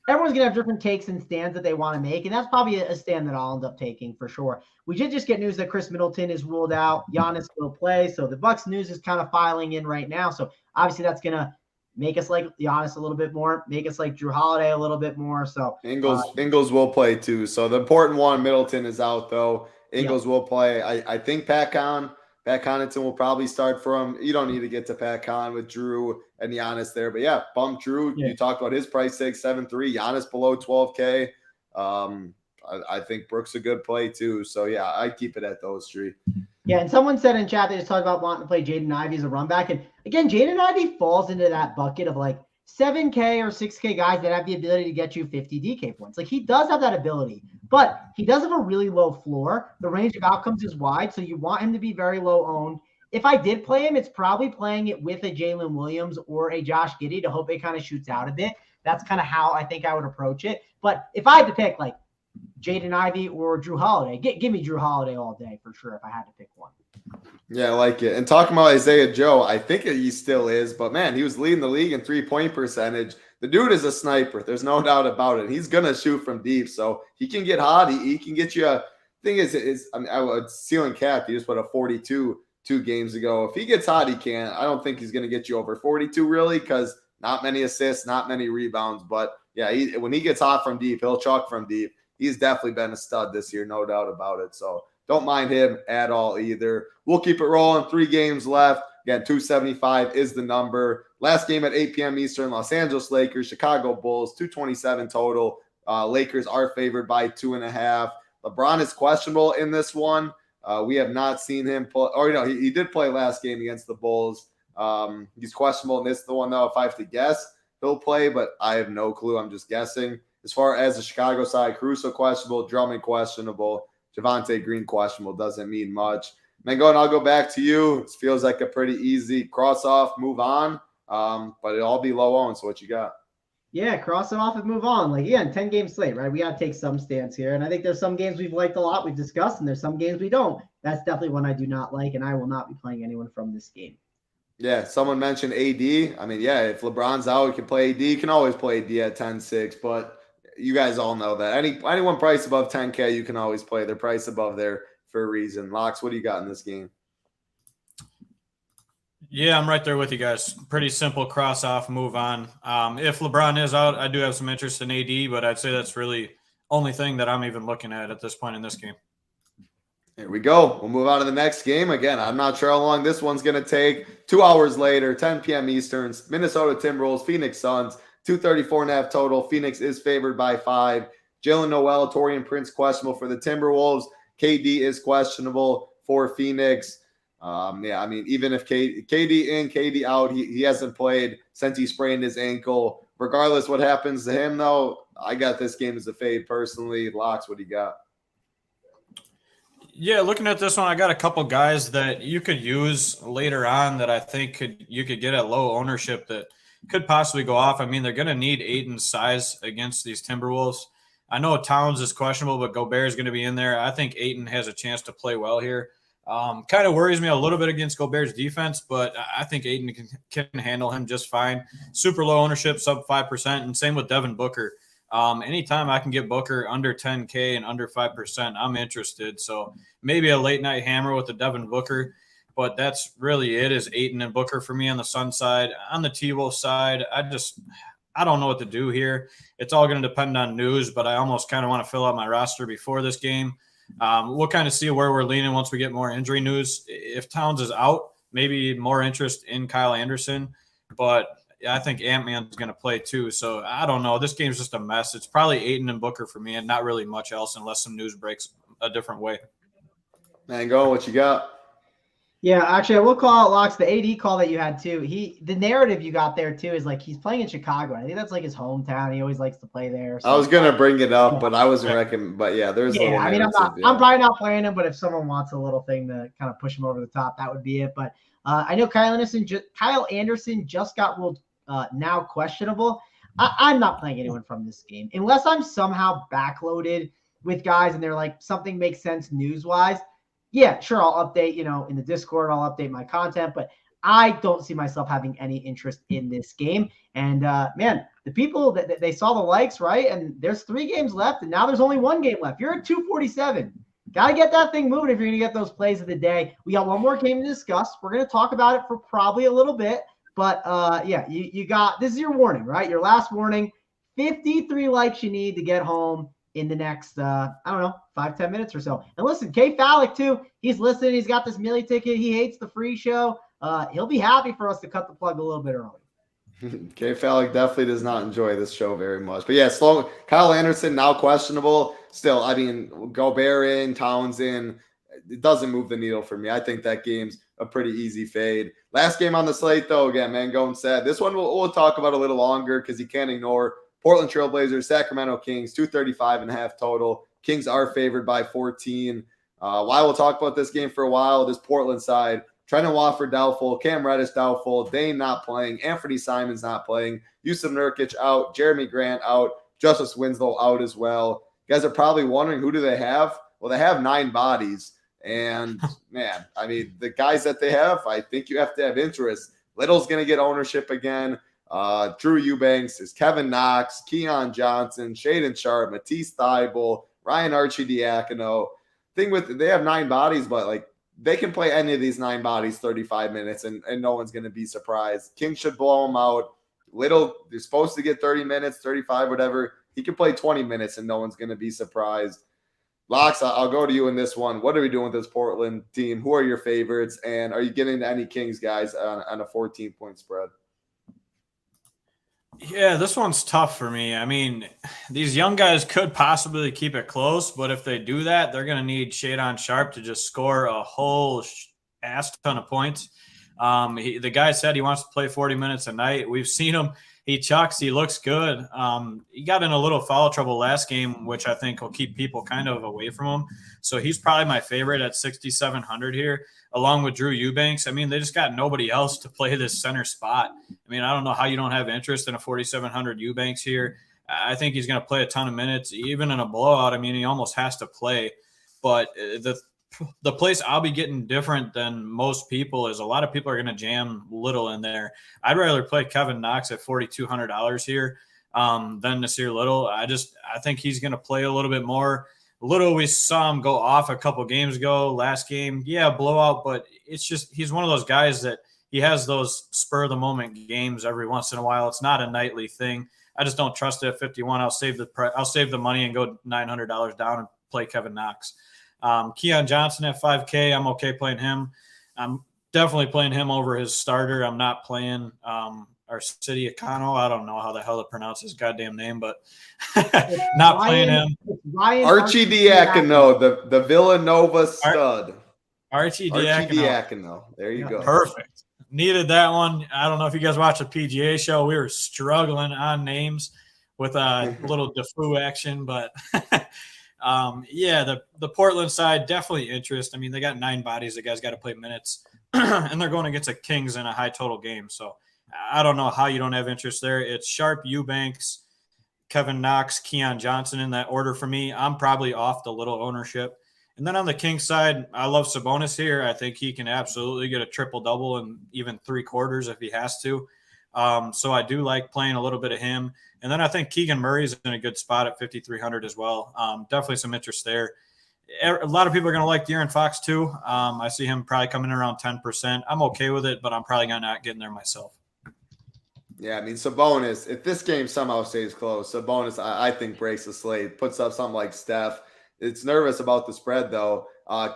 [SPEAKER 3] everyone's going to have different takes and stands that they want to make, and that's probably a stand that I'll end up taking for sure. We did just get news that Chris Middleton is ruled out. Giannis will play, so the Bucks news is kind of filing in right now. So obviously that's going to make us like Giannis a little bit more, make us like Drew Holiday a little bit more. So
[SPEAKER 1] Ingles will play too. So the important one, Middleton is out though. Ingles will play. I think Pat Connaughton will probably start for him. You don't need to get to Pat Con with Drew and Giannis there. But yeah, bump Drew. Yeah. You talked about his price tag, 7.3. Giannis below 12K. I think Brooks a good play too. So yeah, I'd keep it at those three.
[SPEAKER 3] Yeah, and someone said in chat they just talked about wanting to play Jaden Ivey as a run back. And again, Jaden Ivey falls into that bucket of like 7K or 6K guys that have the ability to get you 50 DK points. Like he does have that ability, but he does have a really low floor. The range of outcomes is wide, so you want him to be very low owned. If I did play him, it's probably playing it with a Jalen Williams or a Josh Giddey to hope it kind of shoots out a bit. That's kind of how I think I would approach it. But if I had to pick like Jaden Ivey or Drew Holiday, give me Drew Holiday all day for sure if I had to pick one.
[SPEAKER 1] Yeah, I like it. And talking about Isaiah Joe, I think he still is, but man, he was leading the league in 3-point percentage. The dude is a sniper. There's no doubt about it. He's going to shoot from deep, so he can get hot. He can get you thing is I mean, I would ceiling cap. He just put a 42 2 games ago. If he gets hot, he can. I don't think he's going to get you over 42 really because not many assists, not many rebounds. But yeah, when he gets hot from deep, he'll chalk from deep. He's definitely been a stud this year, no doubt about it. So don't mind him at all either. We'll keep it rolling. 3 games left. Again, 275 is the number. Last game at 8 p.m. Eastern, Los Angeles Lakers, Chicago Bulls, 227 total. Lakers are favored by 2.5. LeBron is questionable in this one. We have not seen him play. Or, he did play last game against the Bulls. He's questionable in this the one, though. If I have to guess, he'll play, but I have no clue. I'm just guessing. As far as the Chicago side, Caruso questionable, Drummond questionable, Javonte Green questionable. Doesn't mean much. Mangone, I'll go back to you. It feels like a pretty easy cross off, move on. But it'll all be low owned. So what you got?
[SPEAKER 3] Yeah, cross it off and move on. Like, again, 10-game slate, right? We got to take some stance here. And I think there's some games we've liked a lot, we've discussed, and there's some games we don't. That's definitely one I do not like, and I will not be playing anyone from this game.
[SPEAKER 1] Yeah, someone mentioned AD. I mean, yeah, if LeBron's out, you can play AD. You can always play AD at 10-6, but you guys all know that. Anyone priced above 10K, you can always play. They're priced above there for a reason. Locks, what do you got in this game?
[SPEAKER 2] Yeah, I'm right there with you guys. Pretty simple cross off, move on. If LeBron is out, I do have some interest in AD, but I'd say that's really only thing that I'm even looking at this point in this game.
[SPEAKER 1] Here we go. We'll move on to the next game. Again, I'm not sure how long this one's going to take. 2 hours later, 10 p.m. Eastern, Minnesota Timberwolves, Phoenix Suns, 234.5 total. Phoenix is favored by 5. Jalen Noel, Taurean Prince questionable for the Timberwolves. KD is questionable for Phoenix. Yeah, I mean, even if KD in, KD out, he hasn't played since he sprained his ankle. Regardless what happens to him, though, I got this game as a fade personally. Locks, what do you got?
[SPEAKER 2] Yeah, looking at this one, I got a couple guys that you could use later on that I think you could get at low ownership that could possibly go off. I mean, they're going to need Ayton's size against these Timberwolves. I know Towns is questionable, but Gobert is going to be in there. I think Ayton has a chance to play well here. Kind of worries me a little bit against Gobert's defense, but I think Ayton can handle him just fine. Super low ownership, sub 5%, and same with Devin Booker. Anytime I can get Booker under 10K and under 5%, I'm interested. So maybe a late night hammer with the Devin Booker, but that's really it, is Ayton and Booker for me on the Sun side. On the T-Wolf side, I don't know what to do here. It's all going to depend on news, but I almost kind of want to fill out my roster before this game. We'll kind of see where we're leaning once we get more injury news. If Towns is out, maybe more interest in Kyle Anderson, but I think Ant-Man's going to play too. So I don't know. This game's just a mess. It's probably Ayton and Booker for me and not really much else unless some news breaks a different way.
[SPEAKER 1] Mangone, what you got?
[SPEAKER 3] Yeah, actually, I will call out Locks. The AD call that you had too. The narrative you got there too is like he's playing in Chicago. I think that's like his hometown. He always likes to play there. So.
[SPEAKER 1] I was gonna bring it up, but I wasn't recommending. But yeah, there's.
[SPEAKER 3] Yeah, I mean, I'm probably not playing him, but if someone wants a little thing to kind of push him over the top, that would be it. But I know Kyle Anderson just got ruled now questionable. I'm not playing anyone from this game unless I'm somehow backloaded with guys and they're like something makes sense news wise. Yeah, sure. I'll update, in the Discord, I'll update my content, but I don't see myself having any interest in this game. And man, the people that they saw the likes, right? And there's 3 games left and now there's only 1 game left. You're at 247. Got to get that thing moving if you're going to get those plays of the day. We got one more game to discuss. We're going to talk about it for probably a little bit, but yeah, you got, this is your warning, right? Your last warning, 53 likes you need to get home in the next, 5-10 minutes or so. And listen, K Fallick too, he's listening. He's got this Millie ticket. He hates the free show. He'll be happy for us to cut the plug a little bit early.
[SPEAKER 1] K Fallick definitely does not enjoy this show very much. But yeah, Kyle Anderson now questionable. Still, I mean, Gobert in, Towns in. It doesn't move the needle for me. I think that game's a pretty easy fade. Last game on the slate, though, again, Mangone said. This one we'll talk about a little longer because you can't ignore Portland Trailblazers, Sacramento Kings, 235.5 total. Kings are favored by 14. While we'll talk about this game for a while, this Portland side, Trendon Watford doubtful, Cam Reddish doubtful, Dane not playing, Anthony Simons not playing, Yusuf Nurkic out, Jeremy Grant out, Justice Winslow out as well. You guys are probably wondering, who do they have? Well, they have 9 bodies. And, man, I mean, the guys that they have, I think you have to have interest. Little's going to get ownership again. Drew Eubanks, is Kevin Knox, Keon Johnson, Shaedon Sharp, Matisse Thybulle, Ryan Arcidiacono. They have 9 bodies, but like they can play any of these 9 bodies 35 minutes and no one's going to be surprised. King should blow them out. Little, they're supposed to get 30 minutes, 35, whatever. He can play 20 minutes and no one's going to be surprised. Locks, I'll go to you in this one. What are we doing with this Portland team? Who are your favorites? And are you getting any Kings guys on a 14-point spread?
[SPEAKER 2] Yeah, this one's tough for me. I mean, these young guys could possibly keep it close, but if they do that, they're going to need Shaedon Sharp to just score a whole ass ton of points. The guy said he wants to play 40 minutes a night. We've seen him. He chucks. He looks good. He got in a little foul trouble last game, which I think will keep people kind of away from him. So he's probably my favorite at 6,700 here, along with Drew Eubanks. I mean, they just got nobody else to play this center spot. I mean, I don't know how you don't have interest in a 4,700 Eubanks here. I think he's going to play a ton of minutes, even in a blowout. I mean, he almost has to play. But the the place I'll be getting different than most people is a lot of people are going to jam Little in there. I'd rather play Kevin Knox at $4,200 here than Nasir Little. I think he's going to play a little bit more. Little, we saw him go off a couple games ago. Last game, yeah, blowout, but it's just he's one of those guys that he has those spur of the moment games every once in a while. It's not a nightly thing. I just don't trust it at 51. I'll save the money and go $900 down and play Kevin Knox. Keon Johnson at 5K, I'm okay playing him. I'm definitely playing him over his starter. I'm not playing our City Econo. I don't know how the hell to pronounce his goddamn name, but not playing him.
[SPEAKER 1] Archie Diacono, the Villanova stud.
[SPEAKER 2] Archie Diacono.
[SPEAKER 1] There you go.
[SPEAKER 2] Perfect. Needed that one. I don't know if you guys watched the PGA show. We were struggling on names with a little Defoe action, but yeah, the Portland side, definitely interest. I mean, they got 9 bodies. The guys got to play minutes, and they're going against the Kings in a high total game. So I don't know how you don't have interest there. It's Sharp, Eubanks, Kevin Knox, Keon Johnson in that order for me. I'm probably off the Little ownership. And then on the Kings side, I love Sabonis here. I think he can absolutely get a triple-double and even 3 quarters if he has to. So I do like playing a little bit of him. And then I think Keegan Murray's in a good spot at 5,300 as well. Definitely some interest there. A lot of people are going to like De'Aaron Fox too. I see him probably coming in around 10%. I'm okay with it, but I'm probably not getting there myself.
[SPEAKER 1] Yeah, I mean, Sabonis, if this game somehow stays close, Sabonis, I think breaks the slate, puts up something like Steph. It's nervous about the spread, though.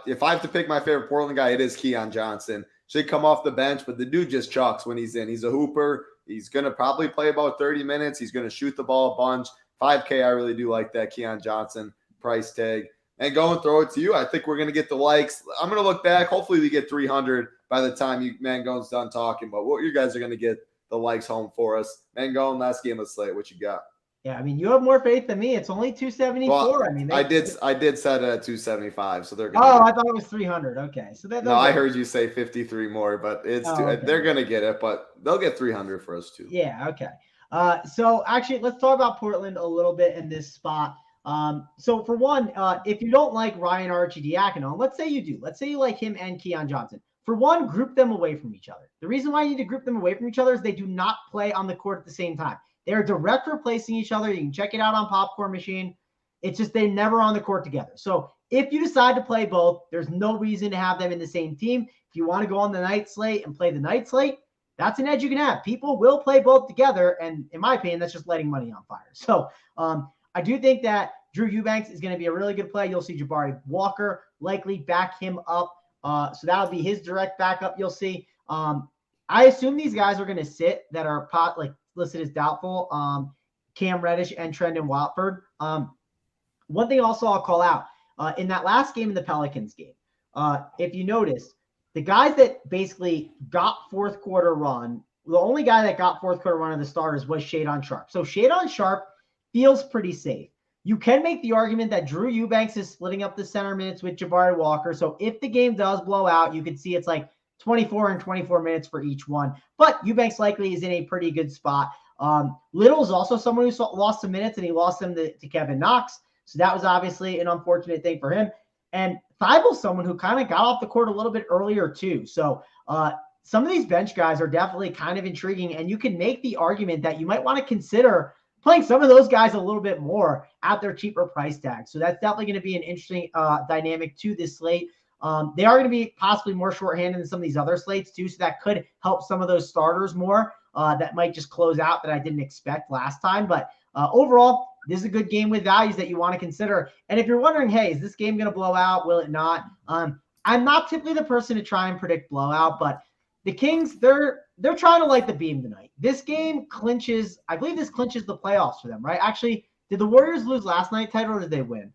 [SPEAKER 1] If I have to pick my favorite Portland guy, it is Keon Johnson. Should come off the bench, but the dude just chucks when he's in. He's a hooper. He's going to probably play about 30 minutes. He's going to shoot the ball a bunch. 5K, I really do like that Keon Johnson price tag. And go and throw it to you. I think we're going to get the likes. I'm going to look back. Hopefully we get 300 by the time Mangone's done talking. But what you guys are going to get the likes home for us. Mangone, last game of the slate. What you got?
[SPEAKER 3] Yeah, I mean, you have more faith than me. It's only 274.
[SPEAKER 1] Well,
[SPEAKER 3] I mean,
[SPEAKER 1] I did set it at 275, so they're going.
[SPEAKER 3] Oh, I thought it was 300. Okay, so
[SPEAKER 1] no, I heard you say 53 more, but
[SPEAKER 3] okay.
[SPEAKER 1] They're going to get it, but they'll get 300 for us too.
[SPEAKER 3] Yeah, okay. So actually, let's talk about Portland a little bit in this spot. So for one, if you don't like Ryan Arcidiacono, let's say you do. Let's say you like him and Keon Johnson. For one, group them away from each other. The reason why you need to group them away from each other is they do not play on the court at the same time. They are direct replacing each other. You can check it out on Popcorn Machine. It's just they're never on the court together. So if you decide to play both, there's no reason to have them in the same team. If you want to go on the night slate and play the night slate, that's an edge you can have. People will play both together, and in my opinion, that's just lighting money on fire. So I do think that Drew Eubanks is going to be a really good play. You'll see Jabari Walker likely back him up. So that'll be his direct backup. You'll see. I assume these guys are going to sit that are listed as doubtful. Cam Reddish and Trendon Watford. One thing also I'll call out in that last game in the Pelicans game, if you notice, the guys that basically got fourth quarter run, the only guy that got fourth quarter run of the starters was Shadon Sharp. So Shadon Sharp feels pretty safe. You can make the argument that Drew Eubanks is splitting up the center minutes with Jabari Walker. So if the game does blow out, you can see it's like 24 and 24 minutes for each one. But Eubanks likely is in a pretty good spot. Little is also someone who lost some minutes, and he lost them to Kevin Knox. So that was obviously an unfortunate thing for him. And Thibault's someone who kind of got off the court a little bit earlier too. So some of these bench guys are definitely kind of intriguing, and you can make the argument that you might want to consider playing some of those guys a little bit more at their cheaper price tag. So that's definitely going to be an interesting dynamic to this slate. They are going to be possibly more shorthanded than some of these other slates too. So that could help some of those starters more that might just close out that I didn't expect last time. But overall, this is a good game with values that you want to consider. And if you're wondering, hey, is this game going to blow out? Will it not? I'm not typically the person to try and predict blowout, but the Kings, they're trying to light the beam tonight. This game clinches, I believe this clinches the playoffs for them, right? Actually, did the Warriors lose last night, Title, or did they win?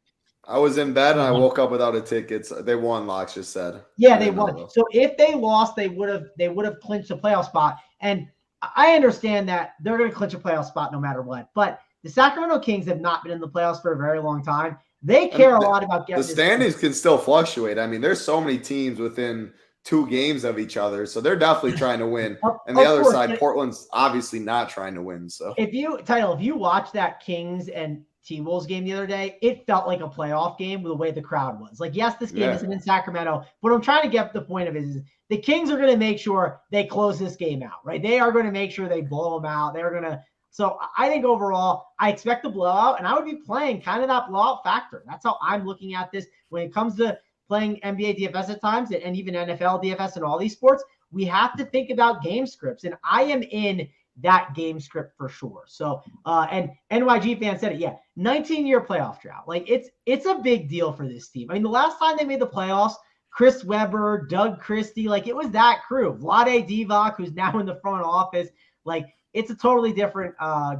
[SPEAKER 1] I was in bed and I woke up without a ticket. They won, Locks just said.
[SPEAKER 3] Yeah, they won. So if they lost, they would have clinched a playoff spot. And I understand that they're going to clinch a playoff spot no matter what. But the Sacramento Kings have not been in the playoffs for a very long time. They care a lot about getting
[SPEAKER 1] the standings can still fluctuate. I mean, there's so many teams within 2 games of each other, so they're definitely trying to win. And the other side, Portland's obviously not trying to win. So if you watch that Kings and
[SPEAKER 3] T-Wolves game the other day, it felt like a playoff game with the way the crowd was. Like, yes, this game
[SPEAKER 1] Yeah.
[SPEAKER 3] isn't in Sacramento. What I'm trying to get the point of is the Kings are going to make sure they close this game out, right? They are going to make sure they blow them out. They're going to. So I think overall, I expect a blowout, and I would be playing kind of that blowout factor. That's how I'm looking at this when it comes to playing NBA DFS at times and even NFL DFS and all these sports. We have to think about game scripts, and I am in that game script for sure. So, and NYG fan said it. Yeah. 19-year playoff drought. Like it's a big deal for this team. I mean, the last time they made the playoffs, Chris Webber, Doug Christie, like it was that crew. Vlade Divac, who's now in the front office. Like it's a totally different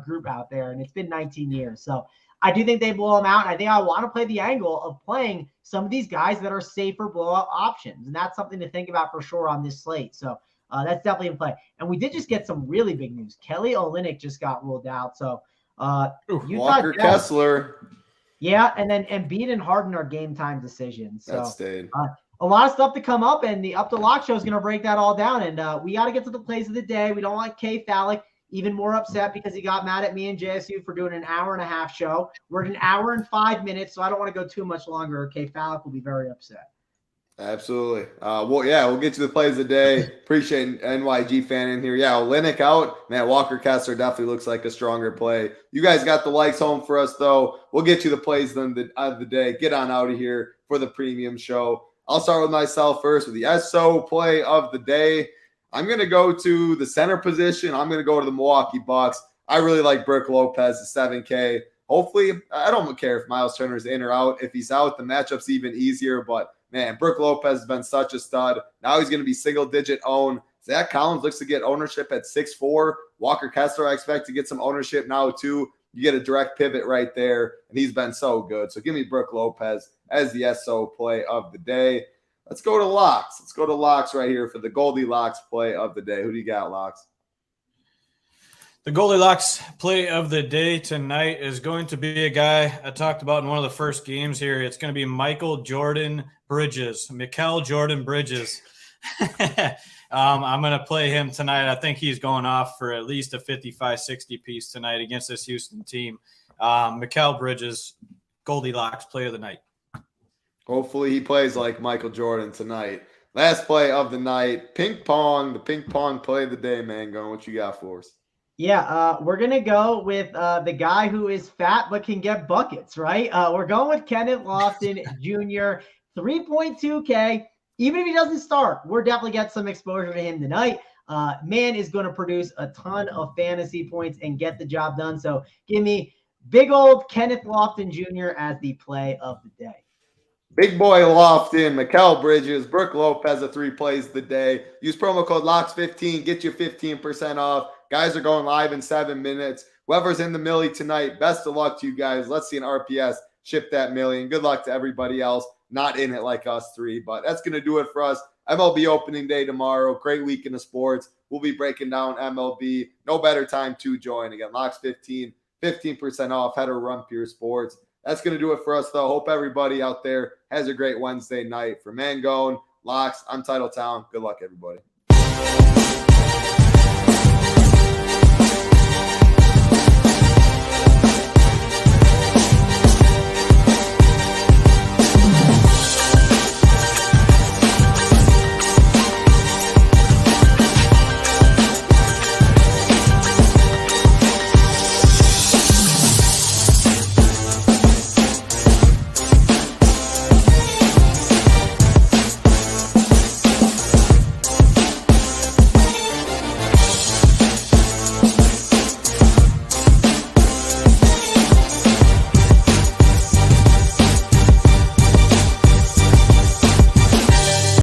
[SPEAKER 3] group out there, and it's been 19 years. So I do think they blow them out. And I think I want to play the angle of playing some of these guys that are safer blowout options. And that's something to think about for sure on this slate. So that's definitely in play. And we did just get some really big news. Kelly Olynyk just got ruled out. So
[SPEAKER 1] Walker Kessler.
[SPEAKER 3] Yeah, and then Embiid and Harden are game time decisions. So
[SPEAKER 1] That stayed.
[SPEAKER 3] a lot of stuff to come up, and the Up the Lock show is going to break that all down. And we got to get to the plays of the day. We don't want K Fallick even more upset because he got mad at me and JSU for doing an hour and a half show. We're at an hour and 5 minutes, so I don't want to go too much longer. K Fallick will be very upset.
[SPEAKER 1] Absolutely. We'll get to the plays of the day. Appreciate NYG fan in here. Yeah, Olynyk out. Man, Walker Kessler definitely looks like a stronger play. You guys got the likes home for us, though. We'll get you the plays of the day. Get on out of here for the premium show. I'll start with myself first with the SO play of the day. I'm going to go to the center position. I'm going to go to the Milwaukee Bucks. I really like Brook Lopez, the 7K. Hopefully, I don't care if Miles Turner's in or out. If he's out, the matchup's even easier, but man, Brook Lopez has been such a stud. Now he's going to be single-digit owned. Zach Collins looks to get ownership at 6'4". Walker Kessler, I expect to get some ownership now too. You get a direct pivot right there, and he's been so good. So give me Brook Lopez as the SO play of the day. Let's go to locks. Let's go to locks right here for the Goldilocks play of the day. Who do you got, locks?
[SPEAKER 2] The Goldilocks play of the day tonight is going to be a guy I talked about in one of the first games here. It's going to be Mikal Jordan Bridges. I'm going to play him tonight. I think he's going off for at least a 55-60 piece tonight against this Houston team. Mikal Bridges, Goldilocks play of the night.
[SPEAKER 1] Hopefully he plays like Michael Jordan tonight. Last play of the night, ping pong, the ping pong play of the day, Mangone. What you got for us?
[SPEAKER 3] Yeah, we're going to go with the guy who is fat but can get buckets, right? We're going with Kenneth Lofton Jr., 3.2K. Even if he doesn't start, we're definitely get some exposure to him tonight. Man is going to produce a ton of fantasy points and get the job done. So give me big old Kenneth Lofton Jr. as the play of the day.
[SPEAKER 1] Big boy Lofton, Mikal Bridges, Brook Lopez, the 3 plays of the day. Use promo code LOCKS15, get you 15% off. Guys are going live in 7 minutes. Whoever's in the millie tonight, best of luck to you guys. Let's see an RPS ship that million. Good luck to everybody else not in it like us 3. But that's going to do it for us. MLB opening day tomorrow. Great week in the sports. We'll be breaking down MLB. No better time to join. Again, LOCKS15, 15% off. Header Run Pure Sports. That's going to do it for us, though. Hope everybody out there has a great Wednesday night. For Mangone, Locks, I'm Titletown. Good luck, everybody.